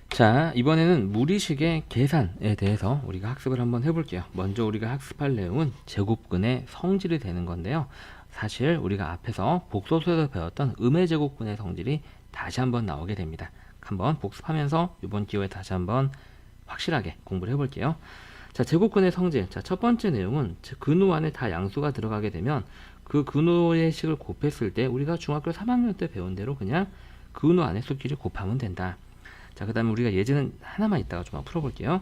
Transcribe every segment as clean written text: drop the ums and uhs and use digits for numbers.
자, 이번에는 무리식의 계산에 대해서 우리가 학습을 한번 해볼게요. 먼저 우리가 학습할 내용은 제곱근의 성질이 되는 건데요. 사실 우리가 앞에서 복소수에서 배웠던 음의 제곱근의 성질이 다시 한번 나오게 됩니다. 한번 복습하면서 이번 기회에 다시 한번 확실하게 공부를 해볼게요. 자, 제곱근의 성질. 자, 첫 번째 내용은 근호 안에 다 양수가 들어가게 되면 그 근호의 식을 곱했을 때 우리가 중학교 3학년 때 배운 대로 그냥 근호 안의 수끼리 곱하면 된다. 자, 그 다음에 우리가 예제는 하나만 있다가 좀 풀어볼게요.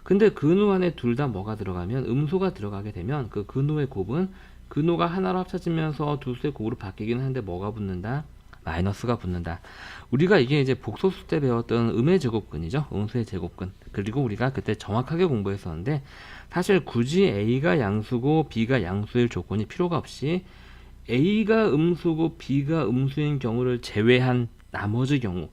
근데 근호 안에 둘 다 뭐가 들어가면 음수가 들어가게 되면 그 근호의 곱은 근호가 하나로 합쳐지면서 두 수의 곱으로 바뀌긴 하는데 뭐가 붙는다? 마이너스가 붙는다. 우리가 이게 이제 복소수 때 배웠던 음의 제곱근이죠. 음수의 제곱근. 그리고 우리가 그때 정확하게 공부했었는데 사실 굳이 A가 양수고 B가 양수일 조건이 필요가 없이 A가 음수고 B가 음수인 경우를 제외한 나머지 경우,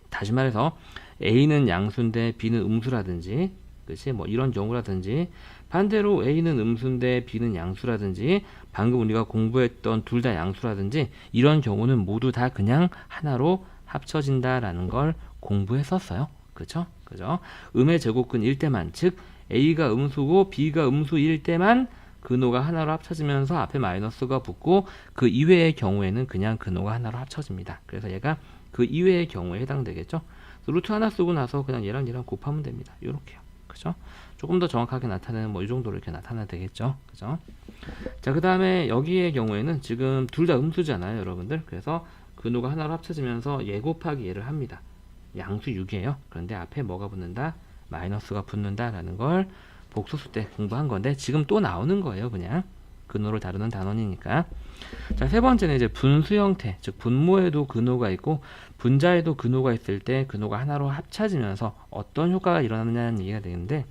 다시 말해서 A는 양수인데 B는 음수라든지, 그치? 뭐 이런 경우라든지, 반대로 A는 음수인데 B는 양수라든지, 방금 우리가 공부했던 둘 다 양수라든지, 이런 경우는 모두 다 그냥 하나로 합쳐진다라는 걸 공부했었어요. 그쵸? 그죠? 음의 제곱근일 때만, 즉 A가 음수고 B가 음수일 때만 근호가 하나로 합쳐지면서 앞에 마이너스가 붙고, 그 이외의 경우에는 그냥 근호가 하나로 합쳐집니다. 그래서 얘가 그 이외의 경우에 해당되겠죠. 루트 하나 쓰고 나서 그냥 얘랑 곱하면 됩니다. 요렇게요. 그죠? 조금 더 정확하게 나타내는 뭐 이 정도로 이렇게 나타나야 되겠죠. 그죠? 자, 그 다음에 여기의 경우에는 지금 둘 다 음수잖아요, 여러분들. 그래서 근호가 하나로 합쳐지면서 얘 곱하기 얘를 합니다. 양수 6이에요. 그런데 앞에 뭐가 붙는다? 마이너스가 붙는다라는 걸 복소수 때 공부한 건데 지금 또 나오는 거예요, 그냥. 근호를 다루는 단원이니까. 자, 세 번째는 이제 분수 형태, 즉 분모에도 근호가 있고 분자에도 근호가 있을 때 근호가 하나로 합쳐지면서 어떤 효과가 일어나느냐는 얘기가 되는데,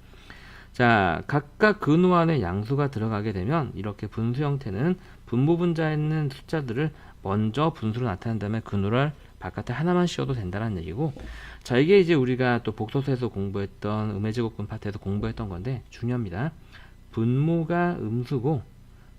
자, 각각 근호 안에 양수가 들어가게 되면 이렇게 분수 형태는 분모 분자에 있는 숫자들을 먼저 분수로 나타낸 다음에 근호를 바깥에 하나만 씌워도 된다는 얘기고, 자, 이게 이제 우리가 또 복소수에서 공부했던 음의 제곱근 파트에서 공부했던 건데 중요합니다. 분모가 음수고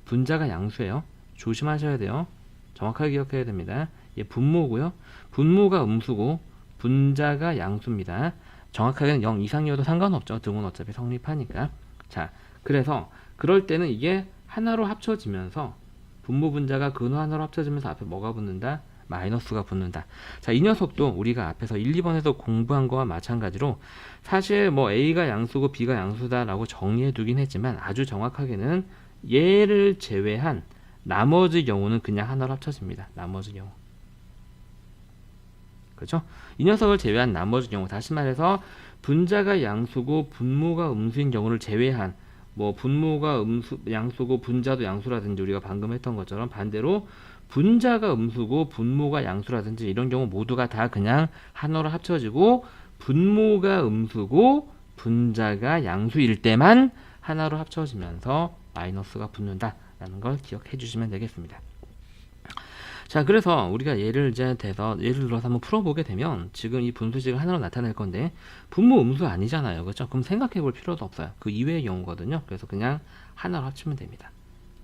분자가 양수예요. 조심하셔야 돼요. 정확하게 기억해야 됩니다. 얘 분모고요. 분모가 음수고 분자가 양수입니다. 정확하게는 0 이상이어도 상관없죠. 등은 어차피 성립하니까. 자, 그래서 그럴 때는 이게 하나로 합쳐지면서 분모 분자가 근호 하나로 합쳐지면서 앞에 뭐가 붙는다? 마이너스가 붙는다. 자, 이 녀석도 우리가 앞에서 1, 2번에서 공부한 거와 마찬가지로 사실 뭐 A가 양수고 B가 양수다라고 정리해 두긴 했지만 아주 정확하게는 얘를 제외한 나머지 경우는 그냥 하나로 합쳐집니다. 나머지 경우. 그렇죠? 이 녀석을 제외한 나머지 경우, 다시 말해서 분자가 양수고 분모가 음수인 경우를 제외한, 뭐 분모가 양수고 분자도 양수라든지 우리가 방금 했던 것처럼 반대로 분자가 음수고 분모가 양수라든지 이런 경우 모두가 다 그냥 하나로 합쳐지고 분모가 음수고 분자가 양수일 때만 하나로 합쳐지면서 마이너스가 붙는다라는 걸 기억해 주시면 되겠습니다. 자, 그래서 우리가 예를 들어서 한번 풀어보게 되면 지금 이 분수식을 하나로 나타낼 건데 분모 음수 아니잖아요. 그렇죠? 그럼 생각해 볼 필요도 없어요. 그 이외의 경우거든요. 그래서 그냥 하나로 합치면 됩니다.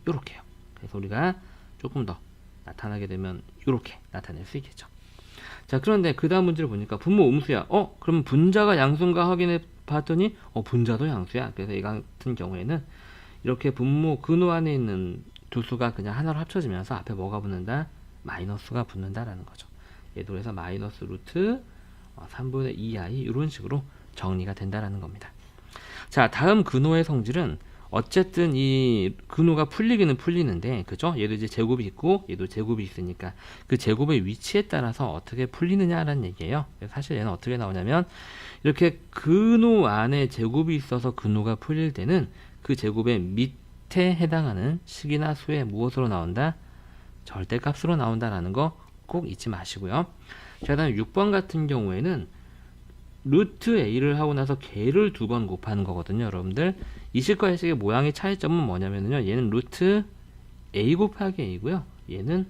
요렇게요. 그래서 우리가 조금 더 나타나게 되면 요렇게 나타낼 수 있겠죠. 자, 그런데 그 다음 문제를 보니까 분모 음수야. 그러면 분자가 양수인가 확인해 봤더니 분자도 양수야. 그래서 이 같은 경우에는 이렇게 분모 근호 안에 있는 두 수가 그냥 하나로 합쳐지면서 앞에 뭐가 붙는다? 마이너스가 붙는다라는 거죠. 얘도 그래서 마이너스 루트 3분의 2i 이런 식으로 정리가 된다라는 겁니다. 자, 다음 근호의 성질은 어쨌든 이 근호가 풀리기는 풀리는데, 그죠? 얘도 이제 제곱이 있고 얘도 제곱이 있으니까 그 제곱의 위치에 따라서 어떻게 풀리느냐라는 얘기예요. 사실 얘는 어떻게 나오냐면 이렇게 근호 안에 제곱이 있어서 근호가 풀릴 때는 그 제곱의 밑에 해당하는 식이나 수의 무엇으로 나온다? 절대값으로 나온다라는 거 꼭 잊지 마시고요. 자, 다음 6번 같은 경우에는 루트 a를 하고 나서 개를 두 번 곱하는 거거든요. 여러분들 이 식과 이 식의 모양의 차이점은 뭐냐면요, 얘는 루트 a 곱하기 a고요. 얘는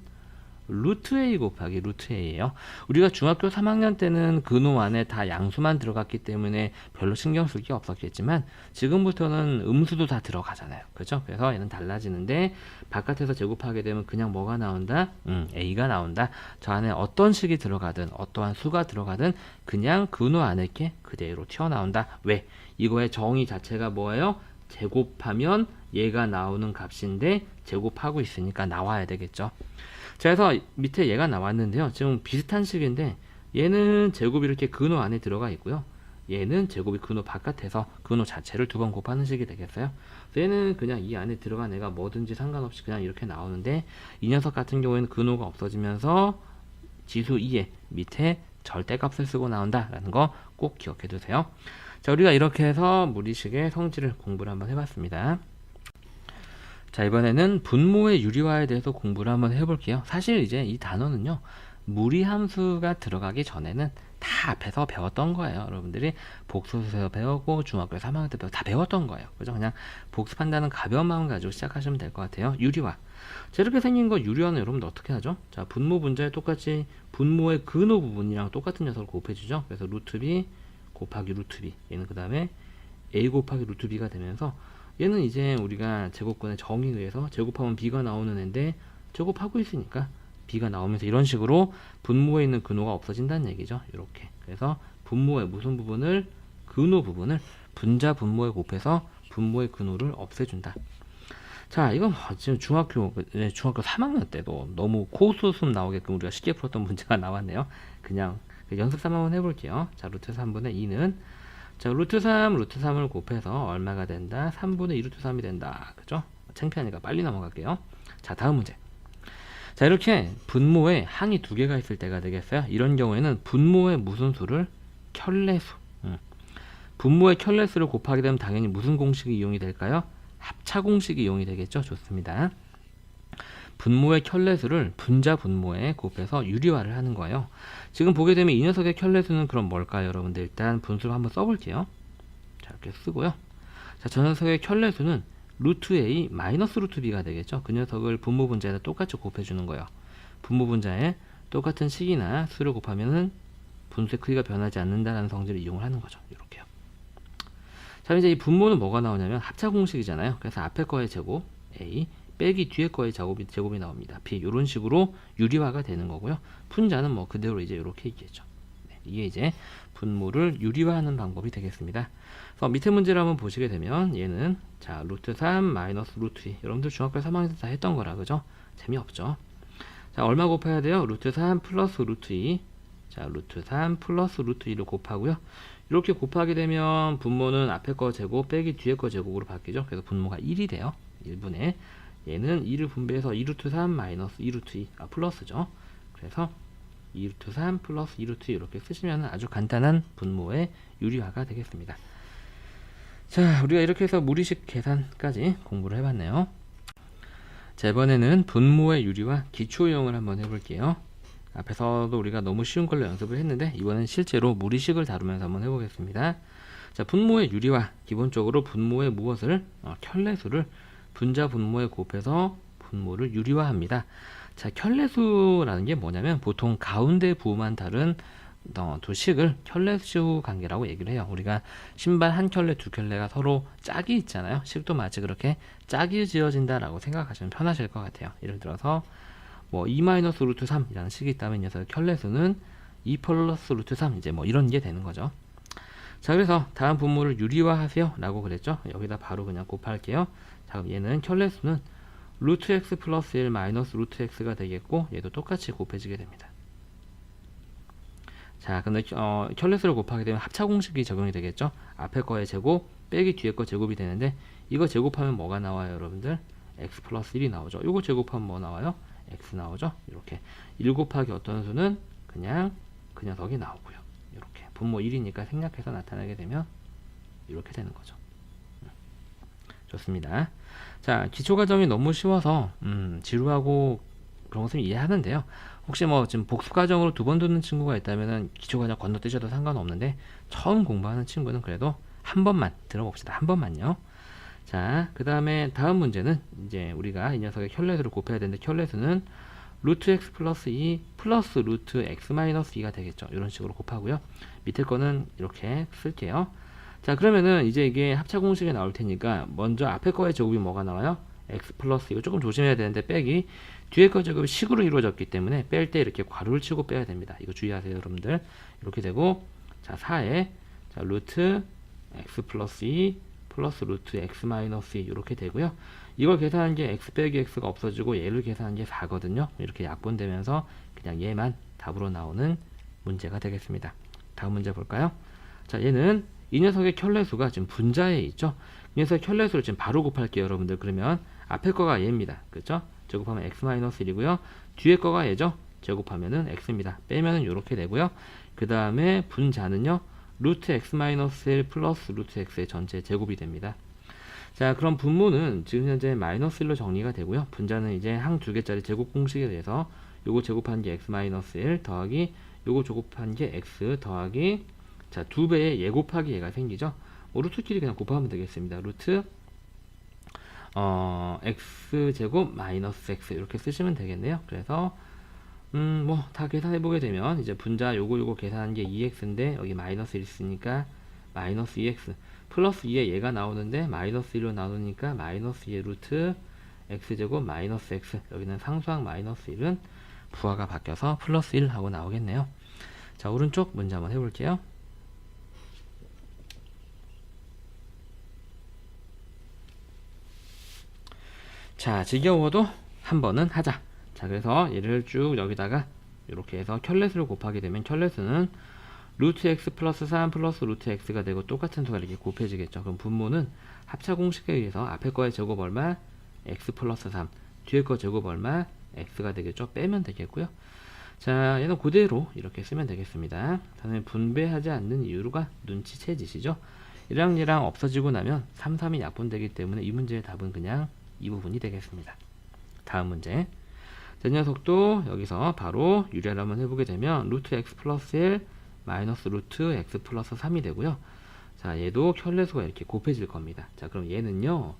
루트 a 곱하기 루트 a예요. 우리가 중학교 3학년 때는 근호 안에 다 양수만 들어갔기 때문에 별로 신경 쓸 게 없었겠지만 지금부터는 음수도 다 들어가잖아요. 그죠? 그래서 얘는 달라지는데 바깥에서 제곱하게 되면 그냥 뭐가 나온다? a가 나온다. 저 안에 어떤 식이 들어가든 어떠한 수가 들어가든 그냥 근호 안에 게 그대로 튀어나온다. 왜? 이거의 정의 자체가 뭐예요? 제곱하면 얘가 나오는 값인데 제곱하고 있으니까 나와야 되겠죠. 자, 그래서 밑에 얘가 나왔는데요. 지금 비슷한 식인데 얘는 제곱이 이렇게 근호 안에 들어가 있고요. 얘는 제곱이 근호 바깥에서 근호 자체를 두 번 곱하는 식이 되겠어요. 얘는 그냥 이 안에 들어간 애가 뭐든지 상관없이 그냥 이렇게 나오는데 이 녀석 같은 경우에는 근호가 없어지면서 지수 2에 밑에 절대값을 쓰고 나온다라는 거 꼭 기억해 두세요. 자, 우리가 이렇게 해서 무리식의 성질을 공부를 한번 해봤습니다. 자, 이번에는 분모의 유리화에 대해서 공부를 한번 해볼게요. 사실 이제 이 단어는요, 무리함수가 들어가기 전에는 다 앞에서 배웠던 거예요. 여러분들이 복수에서 배우고 중학교 3학년 때 다 배웠던 거예요. 그죠? 그냥 복습한다는 가벼운 마음 가지고 시작하시면 될 것 같아요. 유리화. 자, 이렇게 생긴 거 유리화는 여러분들 어떻게 하죠? 자, 분모 분자에 똑같이 분모의 근호 부분이랑 똑같은 녀석을 곱해주죠. 그래서 루트 b 곱하기 루트 b. 얘는 그 다음에 a 곱하기 루트 b가 되면서 얘는 이제 우리가 제곱근의 정의에 의해서 제곱하면 b가 나오는 애인데 제곱하고 있으니까 b가 나오면서 이런 식으로 분모에 있는 근호가 없어진다는 얘기죠. 이렇게. 그래서 분모의 무슨 부분을 근호 부분을 분자 분모에 곱해서 분모의 근호를 없애준다. 자, 이건 지금 중학교 3학년 때도 너무 코수습 나오게끔 우리가 쉽게 풀었던 문제가 나왔네요. 그냥 연습 3 한번 해볼게요. 자, 루트 3분의 2는 자, 루트 3, 루트 3을 곱해서 얼마가 된다? 3분의 2 루트 3이 된다. 그죠? 창피하니까 빨리 넘어갈게요. 자, 다음 문제. 자, 이렇게 분모에 항이 두 개가 있을 때가 되겠어요. 이런 경우에는 분모의 무슨 수를? 켤레수. 분모의 켤레수를 곱하게 되면 당연히 무슨 공식이 이용이 될까요? 합차 공식이 이용이 되겠죠. 좋습니다. 분모의 켤레수를 분자 분모에 곱해서 유리화를 하는 거예요. 지금 보게 되면 이 녀석의 켤레수는 그럼 뭘까요? 여러분들 일단 분수를 한번 써볼게요. 자, 이렇게 쓰고요. 자, 저 녀석의 켤레수는 루트 a 마이너스 루트 b가 되겠죠. 그 녀석을 분모 분자에다 똑같이 곱해주는 거예요. 분모 분자에 똑같은 식이나 수를 곱하면은 분수의 크기가 변하지 않는다라는 성질을 이용을 하는 거죠. 이렇게요. 자, 이제 이 분모는 뭐가 나오냐면 합차 공식이잖아요. 그래서 앞에 거의 제곱 a 빼기 뒤에 거의 제곱이 나옵니다. b 이런 식으로 유리화가 되는 거고요. 분자는 뭐 그대로 이제 이렇게 있겠죠. 네, 이게 이제 분모를 유리화하는 방법이 되겠습니다. 그래서 밑에 문제를 한번 보시게 되면 얘는 자 루트 3 마이너스 루트 2 여러분들 중학교 3학년 때 다 했던 거라 그죠? 재미없죠. 자, 얼마 곱해야 돼요? 루트 3 플러스 루트 2. 자, 루트 3 플러스 루트 2를 곱하고요. 이렇게 곱하게 되면 분모는 앞에 거 제곱 빼기 뒤에 거 제곱으로 바뀌죠. 그래서 분모가 1이 돼요. 1분의 얘는 2를 분배해서 2루트 3 마이너스 2루트 2 플러스죠. 그래서 2루트 3 플러스 2루트 2 이렇게 쓰시면 아주 간단한 분모의 유리화가 되겠습니다. 자, 우리가 이렇게 해서 무리식 계산까지 공부를 해봤네요. 자, 이번에는 분모의 유리화 기초유형을 한번 해볼게요. 앞에서도 우리가 너무 쉬운 걸로 연습을 했는데 이번엔 실제로 무리식을 다루면서 한번 해보겠습니다. 자, 분모의 유리화 기본적으로 분모의 무엇을? 켤레수를 분자 분모에 곱해서 분모를 유리화합니다. 자, 켤레수라는 게 뭐냐면 보통 가운데 부호만 다른 두 식을 켤레수 관계라고 얘기를 해요. 우리가 신발 한 켤레 두 켤레가 서로 짝이 있잖아요. 식도 마치 그렇게 짝이 지어진다라고 생각하시면 편하실 것 같아요. 예를 들어서 뭐 2 마이너스 루트 3이라는 식이 있다면 이 녀석의 켤레수는 2 플러스 루트 3 이제 뭐 이런 게 되는 거죠. 자, 그래서 다음 분모를 유리화하세요 라고 그랬죠. 여기다 바로 그냥 곱할게요. 자, 그럼 얘는 켤레수는 루트 x 플러스 1 마이너스 루트 x가 되겠고 얘도 똑같이 곱해지게 됩니다. 자, 근데 켤레수를 곱하게 되면 합차 공식이 적용이 되겠죠. 앞에 거의 제곱 빼기 뒤에 거 제곱이 되는데 이거 제곱하면 뭐가 나와요, 여러분들? x 플러스 1이 나오죠. 이거 제곱하면 뭐 나와요? x 나오죠. 이렇게 1 곱하기 어떤 수는 그냥 그 녀석이 나오고요. 이렇게 분모 1이니까 생략해서 나타나게 되면 이렇게 되는 거죠. 좋습니다. 자, 기초과정이 너무 쉬워서 지루하고 그런 것을 이해하는데요. 혹시 뭐 지금 복습과정으로 두 번 듣는 친구가 있다면 기초과정 건너뛰셔도 상관없는데 처음 공부하는 친구는 그래도 한 번만 들어봅시다. 한 번만요. 자, 그 다음에 다음 문제는 이제 우리가 이 녀석의 켤레수를 곱해야 되는데 켤레수는 루트 x 플러스 2 플러스 루트 x 마이너스 2가 되겠죠. 이런 식으로 곱하고요. 밑에 거는 이렇게 쓸게요. 자, 그러면은 이제 이게 합차 공식이 나올 테니까 먼저 앞에 거의 제곱이 뭐가 나와요? x 플러스, 이거 조금 조심해야 되는데 빼기, 뒤에 거 제곱이 식으로 이루어졌기 때문에 뺄 때 이렇게 괄호를 치고 빼야 됩니다. 이거 주의하세요, 여러분들. 이렇게 되고, 자, 4에 자, 루트 x 플러스 2 플러스 루트 x 마이너스 2 이렇게 되고요. 이걸 계산한 게 x 빼기 x가 없어지고 얘를 계산한 게 4거든요. 이렇게 약분되면서 그냥 얘만 답으로 나오는 문제가 되겠습니다. 다음 문제 볼까요? 자, 얘는 이 녀석의 켤레수가 지금 분자에 있죠. 이 녀석의 켤레수를 지금 바로 곱할게요, 여러분들. 그러면 앞에 거가 얘입니다. 그렇죠? 제곱하면 x-1이고요. 뒤에 거가 얘죠. 제곱하면은 x입니다. 빼면은 이렇게 되고요. 그 다음에 분자는요. 루트 x-1 플러스 루트 x의 전체 제곱이 됩니다. 자, 그럼 분모는 지금 현재 마이너스 1로 정리가 되고요. 분자는 이제 항 두 개짜리 제곱 공식에 대해서 요거 제곱한 게 x-1 더하기 요거 제곱한 게 x 더하기 자, 2배의 얘 곱하기 얘가 생기죠. 루트끼리 그냥 곱하면 되겠습니다. 루트 x제곱 마이너스 x 이렇게 쓰시면 되겠네요. 그래서 뭐 다 계산해 보게 되면 이제 분자 요거 계산한 게 2x인데 여기 마이너스 1 있으니까 마이너스 2x 플러스 2에 얘가 나오는데 마이너스 1로 나누니까 마이너스 2의 루트 x제곱 마이너스 x, 여기는 상수항 마이너스 1은 부하가 바뀌어서 플러스 1 하고 나오겠네요. 자, 오른쪽 문제 한번 해볼게요. 자, 지겨워도 한 번은 하자. 자, 그래서 얘를 쭉 여기다가 이렇게 해서 켤레수를 곱하게 되면 켤레수는 루트 x 플러스 3 플러스 루트 x가 되고 똑같은 수가 이렇게 곱해지겠죠. 그럼 분모는 합차 공식에 의해서 앞에 거의 제곱 얼마? x 플러스 3, 뒤에 거 제곱 얼마? x가 되겠죠. 빼면 되겠고요. 자, 얘는 그대로 이렇게 쓰면 되겠습니다. 다음에 분배하지 않는 이유가 눈치채지시죠? 얘랑 얘랑 없어지고 나면 3, 3이 약분되기 때문에 이 문제의 답은 그냥 이 부분이 되겠습니다. 다음 문제. 이 녀석도 여기서 바로 유리를 한번 해보게 되면 루트 x 플러스 1 마이너스 루트 x 플러스 3이 되고요. 자, 얘도 켤레수가 이렇게 곱해질 겁니다. 자, 그럼 얘는요,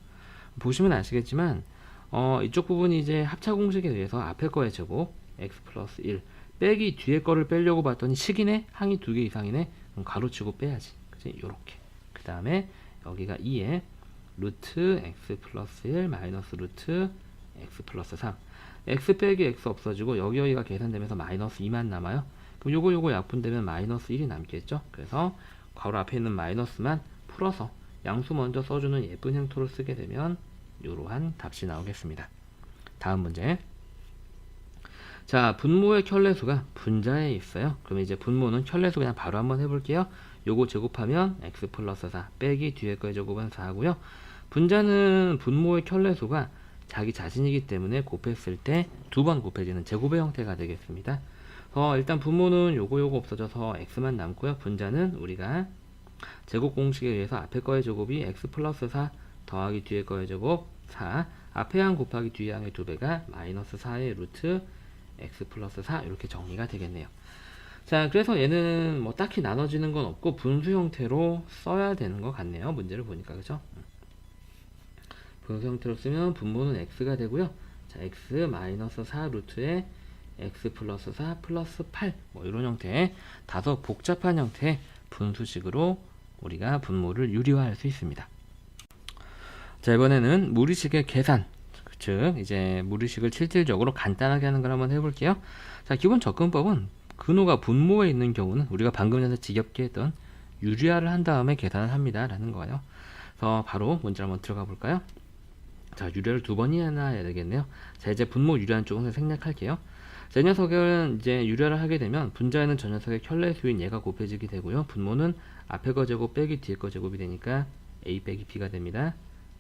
보시면 아시겠지만 이쪽 부분이 이제 합차 공식에 의해서 앞에 거의 제곱 x 플러스 1 빼기 뒤에 거를 빼려고 봤더니 식이네? 항이 2개 이상이네? 그럼 가로치고 빼야지. 그치? 요렇게. 그 다음에 여기가 2에 루트 x 플러스 1 마이너스 루트 x 플러스 3, x 빼기 x 없어지고 여기가 계산되면서 마이너스 2만 남아요. 그럼 요거 약분되면 마이너스 1이 남겠죠. 그래서 괄호 앞에 있는 마이너스만 풀어서 양수 먼저 써주는 예쁜 형태로 쓰게 되면 이러한 답이 나오겠습니다. 다음 문제. 자, 분모의 켤레수가 분자에 있어요. 그럼 이제 분모는 켤레수 그냥 바로 한번 해볼게요. 요거 제곱하면 x 플러스 4 빼기 뒤에 거의 제곱은 4고요. 분자는 분모의 켤레수가 자기 자신이기 때문에 곱했을 때 두 번 곱해지는 제곱의 형태가 되겠습니다. 일단 분모는 요거 없어져서 x만 남고요. 분자는 우리가 제곱 공식에 의해서 앞에 거의 제곱이 x 플러스 4 더하기 뒤에 거의 제곱 4, 앞에 항 곱하기 뒤에 항의 2배가 마이너스 4의 루트 x 플러스 4 이렇게 정리가 되겠네요. 자, 그래서 얘는 뭐 딱히 나눠지는 건 없고 분수 형태로 써야 되는 것 같네요. 문제를 보니까. 그죠? 분수 형태로 쓰면 분모는 x가 되고요. 자, x 마이너스 4 루트에 x 플러스 4 플러스 8 뭐 이런 형태의 다소 복잡한 형태의 분수식으로 우리가 분모를 유리화할 수 있습니다. 자, 이번에는 무리식의 계산, 즉 이제 무리식을 실질적으로 간단하게 하는 걸 한번 해볼게요. 자, 기본 접근법은 근호가 분모에 있는 경우는 우리가 방금 전에 지겹게 했던 유리화를 한 다음에 계산을 합니다 라는 거예요. 그래서 바로 문제 한번 들어가 볼까요? 자, 유리화를 두 번이나 해야 되겠네요. 자, 이제 분모 유리한 쪽은 생략할게요. 자, 이 녀석은 이제 유리화를 하게 되면 분자에는 저 녀석의 켤레수인 얘가 곱해지게 되고요. 분모는 앞에 거 제곱 빼기 뒤에 거 제곱이 되니까 a 빼기 b가 됩니다.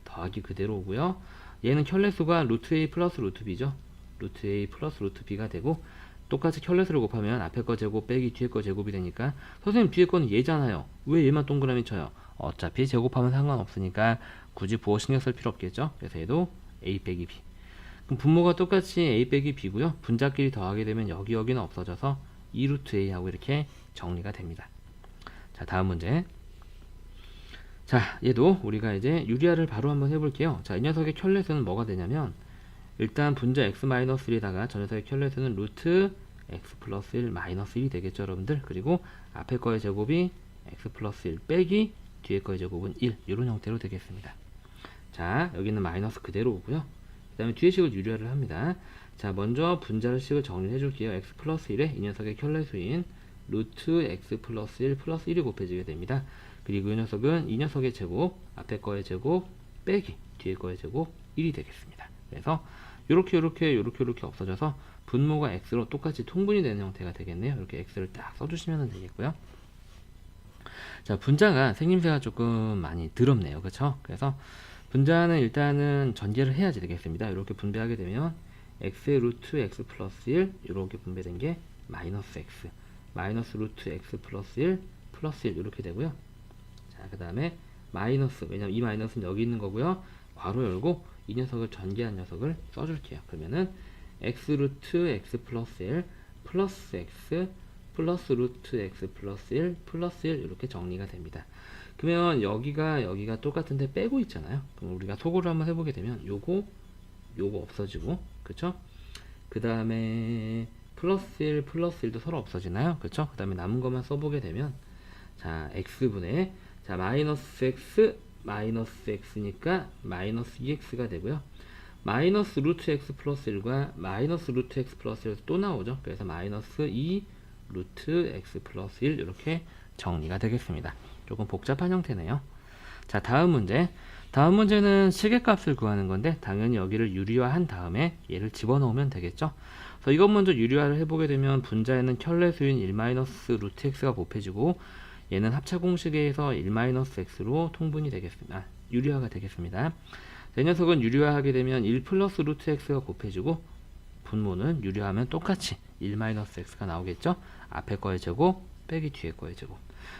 더하기 그대로 오고요. 얘는 켤레수가 루트 a 플러스 루트 b죠. 루트 a 플러스 루트 b가 되고 똑같이 켤레수를 곱하면 앞에 거 제곱 빼기 뒤에 거 제곱이 되니까 선생님 뒤에 거는 얘잖아요. 왜 얘만 동그라미 쳐요? 어차피 제곱하면 상관없으니까 굳이 부호 신경 쓸 필요 없겠죠. 그래서 얘도 a 빼기 b. 그럼 분모가 똑같이 a 빼기 b고요. 분자끼리 더하게 되면 여기는 없어져서 2루트 a 하고 이렇게 정리가 됩니다. 자, 다음 문제. 자, 얘도 우리가 이제 유리화를 바로 한번 해볼게요. 자, 이 녀석의 켤레수는 뭐가 되냐면 일단 분자 x-1에다가 저 녀석의 켤레수는 루트 x 플러스 1 마이너스 1이 되겠죠, 여러분들. 그리고 앞에 거의 제곱이 x 플러스 1 빼기 뒤에 거의 제곱은 1, 이런 형태로 되겠습니다. 자, 여기는 마이너스 그대로 오고요. 그 다음에 뒤에 식을 유리화를 합니다. 자, 먼저 분자를 식을 정리해 줄게요. x 플러스 1에 이 녀석의 켤레수인 루트 x 플러스 1 플러스 1이 곱해지게 됩니다. 그리고 이 녀석은 이 녀석의 제곱, 앞에 거의 제곱 빼기 뒤에 거의 제곱 1이 되겠습니다. 그래서 요렇게 없어져서 분모가 x로 똑같이 통분이 되는 형태가 되겠네요. 이렇게 x를 딱 써주시면 되겠고요. 자, 분자가 생김새가 조금 많이 더럽네요. 그쵸? 그래서 분자는 일단은 전개를 해야지 되겠습니다. 이렇게 분배하게 되면 x의 루트 x 플러스 1 이렇게 분배된 게 마이너스 x 마이너스 루트 x 플러스 1 플러스 1 이렇게 되고요. 자, 그 다음에 마이너스, 왜냐면 이 마이너스는 여기 있는 거고요. 괄호 열고 이 녀석을 전개한 녀석을 써줄게요. 그러면은 x 루트 x 플러스 1 플러스 x 플러스 루트 x 플러스 1 플러스 1 이렇게 정리가 됩니다. 그러면 여기가 똑같은데 빼고 있잖아요. 그럼 우리가 속으로 한번 해보게 되면 요거 없어지고, 그쵸? 그 다음에 플러스 1 플러스 1도 서로 없어지나요? 그쵸? 그 다음에 남은 것만 써보게 되면 자, x분의 자 마이너스 x니까 마이너스 2x가 되고요. 마이너스 루트 x 플러스 1과 마이너스 루트 x 플러스 1 또 나오죠. 그래서 마이너스 2 루트 x 플러스 1 이렇게 정리가 되겠습니다. 조금 복잡한 형태네요. 자, 다음 문제는 시계값을 구하는 건데 당연히 여기를 유리화한 다음에 얘를 집어넣으면 되겠죠. 그래서 이것 먼저 유리화를 해보게 되면 분자에는 켤레수인 1 마이너스 루트 x가 곱해지고 얘는 합차 공식에 의해서 1 마이너스 x로 통분이 되겠습니다. 유리화가 되겠습니다. 이 녀석은 유리화하게 되면 1 플러스 루트 x가 곱해지고 분모는 유리화하면 똑같이 1 마이너스 x가 나오겠죠. 앞에 거의 제곱 빼기 뒤에 거의 제곱.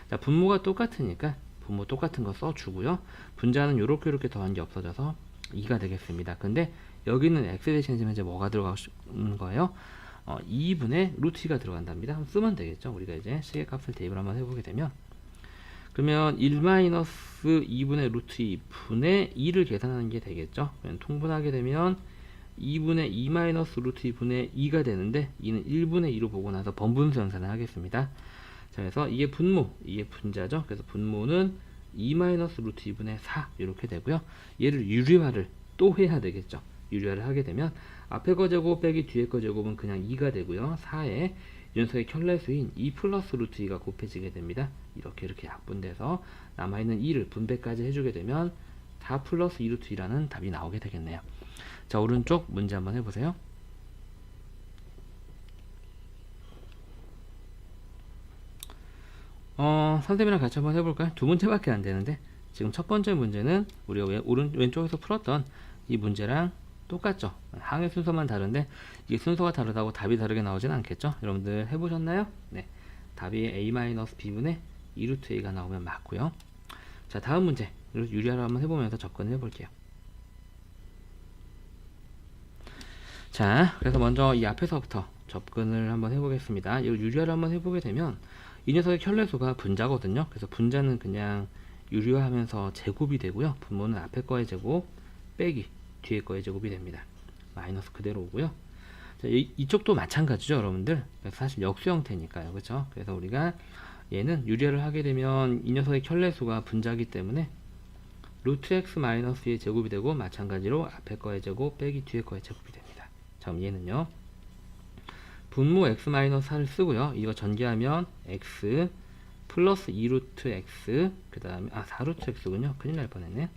자, 분모가 똑같으니까 분모 똑같은 거 써주고요. 분자는 요렇게 더한 게 없어져서 2가 되겠습니다. 근데 여기는 x 대신 지금 이제 뭐가 들어가는 거예요? 2분의 루트 2가 들어간답니다. 한번 쓰면 되겠죠. 우리가 이제 시계값을 대입을 한번 해보게 되면 그러면 1 마이너스 2분의 루트 2분의 2를 계산하는 게 되겠죠. 그러면 통분하게 되면 2분의 2 마이너스 루트 2분의 2가 되는데 2는 1분의 2로 보고 나서 번분수 연산을 하겠습니다. 자, 그래서 이게 분모, 이게 분자죠. 그래서 분모는 2 마이너스 루트 2분의 4 이렇게 되고요. 얘를 유리화를 또 해야 되겠죠. 유리화를 하게 되면 앞에 거 제곱 빼기 뒤에 거 제곱은 그냥 2가 되고요. 4에 이 녀석의 켤레수인 2 플러스 루트 2가 곱해지게 됩니다. 이렇게 약분돼서 남아있는 2를 분배까지 해주게 되면 4 플러스 2 루트 2라는 답이 나오게 되겠네요. 자, 오른쪽 문제 한번 해보세요. 선생님이랑 같이 한번 해볼까요? 두 문제밖에 안 되는데 지금 첫 번째 문제는 우리가 왼쪽에서 풀었던 이 문제랑 똑같죠. 항의 순서만 다른데 이게 순서가 다르다고 답이 다르게 나오진 않겠죠. 여러분들 해보셨나요? 네, 답이 a-b분의 2루트 a가 나오면 맞고요. 자, 다음 문제 유리화를 한번 해보면서 접근을 해볼게요. 자, 그래서 먼저 이 앞에서부터 접근을 한번 해보겠습니다. 이 유리화를 한번 해보게 되면 이 녀석의 켤레수가 분자거든요. 그래서 분자는 그냥 유리화하면서 제곱이 되고요. 분모는 앞에 거의 제곱 빼기 뒤에 거의 제곱이 됩니다. 마이너스 그대로 오고요. 자, 이쪽도 마찬가지죠, 여러분들. 사실 역수 형태니까요, 그렇죠? 그래서 우리가 얘는 유리화를 하게 되면 이 녀석의 켤레수가 분자기 때문에 루트 x 마이너스 2의 제곱이 되고 마찬가지로 앞에 거의 제곱 빼기 뒤에 거의 제곱이 됩니다. 자, 그럼 얘는요. 분모 x 마이너스 4를 쓰고요. 이거 전개하면 x 플러스 2루트 x 그 다음에 4루트 x군요. 큰일 날 뻔했네.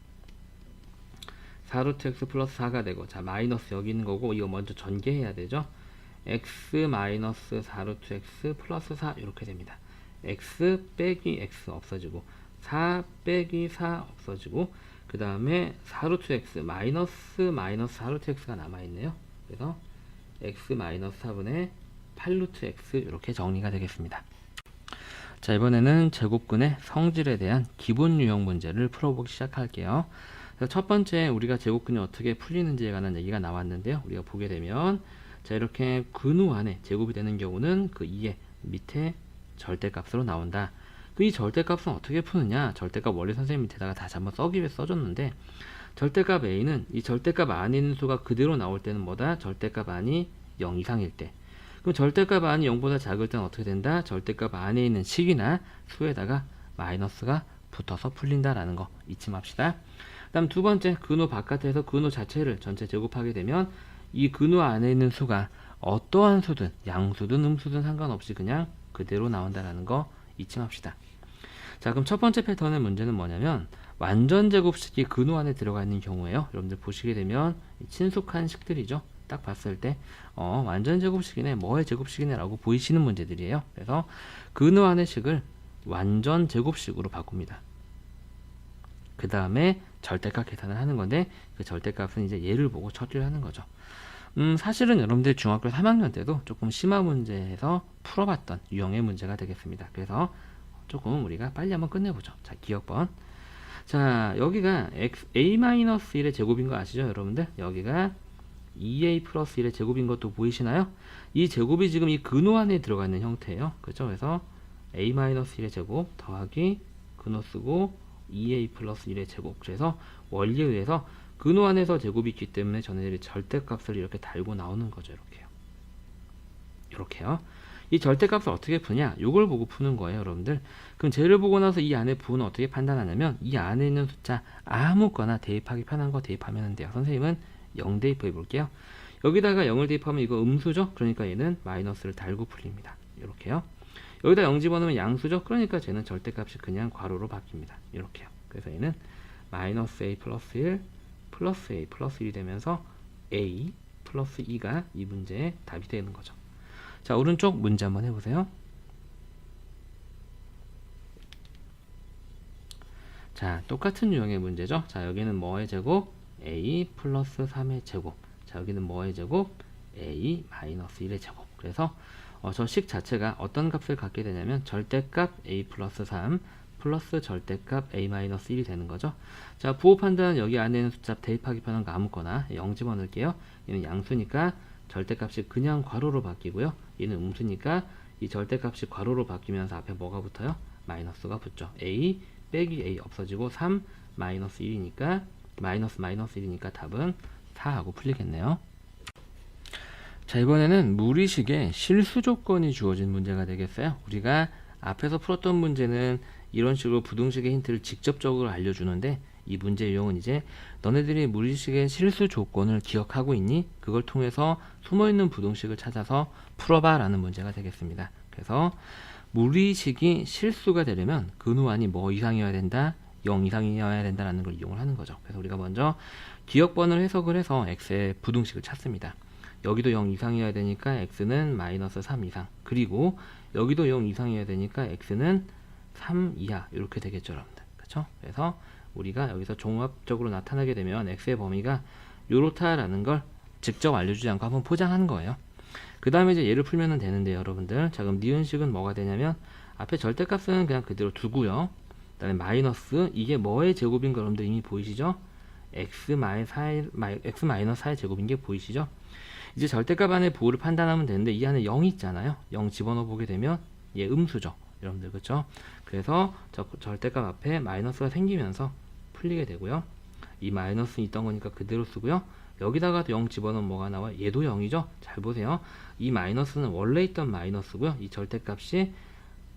4루트 x 플러스 4가 되고 자 마이너스 여기 있는 거고 이거 먼저 전개해야 되죠. x 마이너스 4루트 x 플러스 4 이렇게 됩니다. x 빼기 x 없어지고 4 빼기 4 없어지고 그 다음에 4루트 x 마이너스 4루트 x가 남아있네요. 그래서 x 마이너스 4분의 8루트 x 이렇게 정리가 되겠습니다. 자, 이번에는 제곱근의 성질에 대한 기본 유형 문제를 풀어보기 시작할게요. 그래서 첫 번째 우리가 제곱근이 어떻게 풀리는지에 관한 얘기가 나왔는데요. 우리가 보게 되면 자 이렇게 근우 안에 제곱이 되는 경우는 그 2의 밑에 절대값으로 나온다. 그 이 절대값은 어떻게 푸느냐? 절대값 원래 선생님 밑에다가 다시 한번 써기 위해 써줬는데 절대값 a는 이 절대값 안에 있는 수가 그대로 나올 때는 뭐다? 절대값 안이 0 이상일 때. 그럼 절대값 안이 0보다 작을 때는 어떻게 된다? 절대값 안에 있는 식이나 수에다가 마이너스가 붙어서 풀린다라는 거 잊지 맙시다. 다음 두 번째, 근호 바깥에서 근호 자체를 전체 제곱하게 되면 이 근호 안에 있는 수가 어떠한 수든 양수든 음수든 상관없이 그냥 그대로 나온다라는 거 잊지 맙시다. 자, 그럼 첫 번째 패턴의 문제는 뭐냐면 완전 제곱식이 근호 안에 들어가 있는 경우에요. 여러분들 보시게 되면 친숙한 식들이죠. 딱 봤을 때 완전 제곱식이네, 뭐의 제곱식이네 라고 보이시는 문제들이에요. 그래서 근호 안의 식을 완전 제곱식으로 바꿉니다. 그 다음에 절대값 계산을 하는 건데 그 절대값은 이제 얘를 보고 처리를 하는 거죠. 사실은 여러분들 중학교 3학년 때도 조금 심화 문제에서 풀어봤던 유형의 문제가 되겠습니다. 그래서 조금 우리가 빨리 한번 끝내보죠. 자, 기억번. 자, 여기가 a-1의 제곱인 거 아시죠, 여러분들? 여기가 2a 플러스 1의 제곱인 것도 보이시나요? 이 제곱이 지금 이 근호 안에 들어가 있는 형태예요. 그렇죠? 그래서 a-1의 제곱 더하기 근호 쓰고 2a 플러스 1의 제곱. 그래서 원리에 의해서 근호 안에서 제곱이 있기 때문에 전해들이 절대값을 이렇게 달고 나오는 거죠. 이렇게요. 이렇게요. 이 절대값을 어떻게 푸냐? 이걸 보고 푸는 거예요, 여러분들. 그럼 쟤를 보고 나서 이 안에 부호는 어떻게 판단하냐면 이 안에 있는 숫자 아무거나 대입하기 편한 거 대입하면 돼요. 선생님은 0 대입해 볼게요. 여기다가 0을 대입하면 이거 음수죠? 그러니까 얘는 마이너스를 달고 풀립니다. 이렇게요. 여기다 0 집어넣으면 양수죠? 그러니까 쟤는 절대값이 그냥 괄호로 바뀝니다. 이렇게요. 그래서 얘는 마이너스 a 플러스 1 플러스 a 플러스 1이 되면서 a 플러스 2가 이 문제의 답이 되는 거죠. 자, 오른쪽 문제 한번 해보세요. 자, 똑같은 유형의 문제죠. 자, 여기는 뭐의 제곱? a 플러스 3의 제곱. 자, 여기는 뭐의 제곱? a 마이너스 1의 제곱. 그래서 저 식 자체가 어떤 값을 갖게 되냐면 절대값 a 플러스 3 플러스 절대값 a 마이너스 1이 되는 거죠. 자, 부호 판단은 여기 안에 있는 숫자 대입하기 편한 거 아무거나 0 집어넣을게요. 얘는 양수니까 절대값이 그냥 괄호로 바뀌고요. 얘는 음수니까 이 절대값이 괄호로 바뀌면서 앞에 뭐가 붙어요? 마이너스가 붙죠. a 빼기 a 없어지고 3 마이너스 1이니까 마이너스 1이니까 답은 4하고 풀리겠네요. 자, 이번에는 무리식의 실수 조건이 주어진 문제가 되겠어요. 우리가 앞에서 풀었던 문제는 이런 식으로 부등식의 힌트를 직접적으로 알려주는데 이 문제 유형은 이제 너네들이 무리식의 실수 조건을 기억하고 있니? 그걸 통해서 숨어있는 부등식을 찾아서 풀어봐 라는 문제가 되겠습니다. 그래서 무리식이 실수가 되려면 근호 안이 뭐 이상이어야 된다? 0 이상이어야 된다라는 걸 이용을 하는 거죠. 그래서 우리가 먼저 기억번을 해석을 해서 x의 부등식을 찾습니다. 여기도 0 이상이어야 되니까 x는 마이너스 3 이상, 그리고 여기도 0 이상이어야 되니까 x는 3 이하 이렇게 되겠죠, 여러분들. 그렇죠? 그래서 우리가 여기서 종합적으로 나타나게 되면 x의 범위가 요렇다라는 걸 직접 알려주지 않고 한번 포장하는 거예요. 그 다음에 이제 얘를 풀면 되는데요, 여러분들. 자, 그럼 니은식은 뭐가 되냐면 앞에 절대값은 그냥 그대로 두고요. 그 다음에 마이너스, 이게 뭐의 제곱인 거 여러분들 이미 보이시죠? x 마이너스 4의 제곱인 게 보이시죠? 이제 절대값 안에 부호를 판단하면 되는데 이 안에 0이 있잖아요. 0 집어넣어 보게 되면 얘 음수죠, 여러분들. 그렇죠? 그래서 절대값 앞에 마이너스가 생기면서 풀리게 되고요. 이 마이너스 있던 거니까 그대로 쓰고요. 여기다가 0 집어넣으면 뭐가 나와요? 얘도 0이죠? 잘 보세요. 이 마이너스는 원래 있던 마이너스고요. 이 절대값이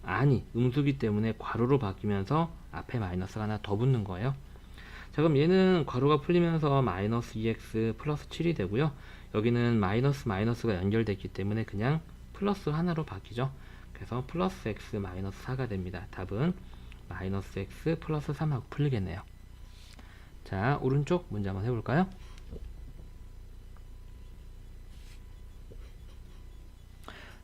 아니 음수기 때문에 괄호로 바뀌면서 앞에 마이너스가 하나 더 붙는 거예요. 자, 그럼 얘는 괄호가 풀리면서 마이너스 2x 플러스 7이 되고요. 여기는 마이너스가 연결됐기 때문에 그냥 플러스 하나로 바뀌죠. 그래서 플러스 x 마이너스 4가 됩니다. 답은 마이너스 x 플러스 3하고 풀리겠네요. 자, 오른쪽 문제 한번 해볼까요?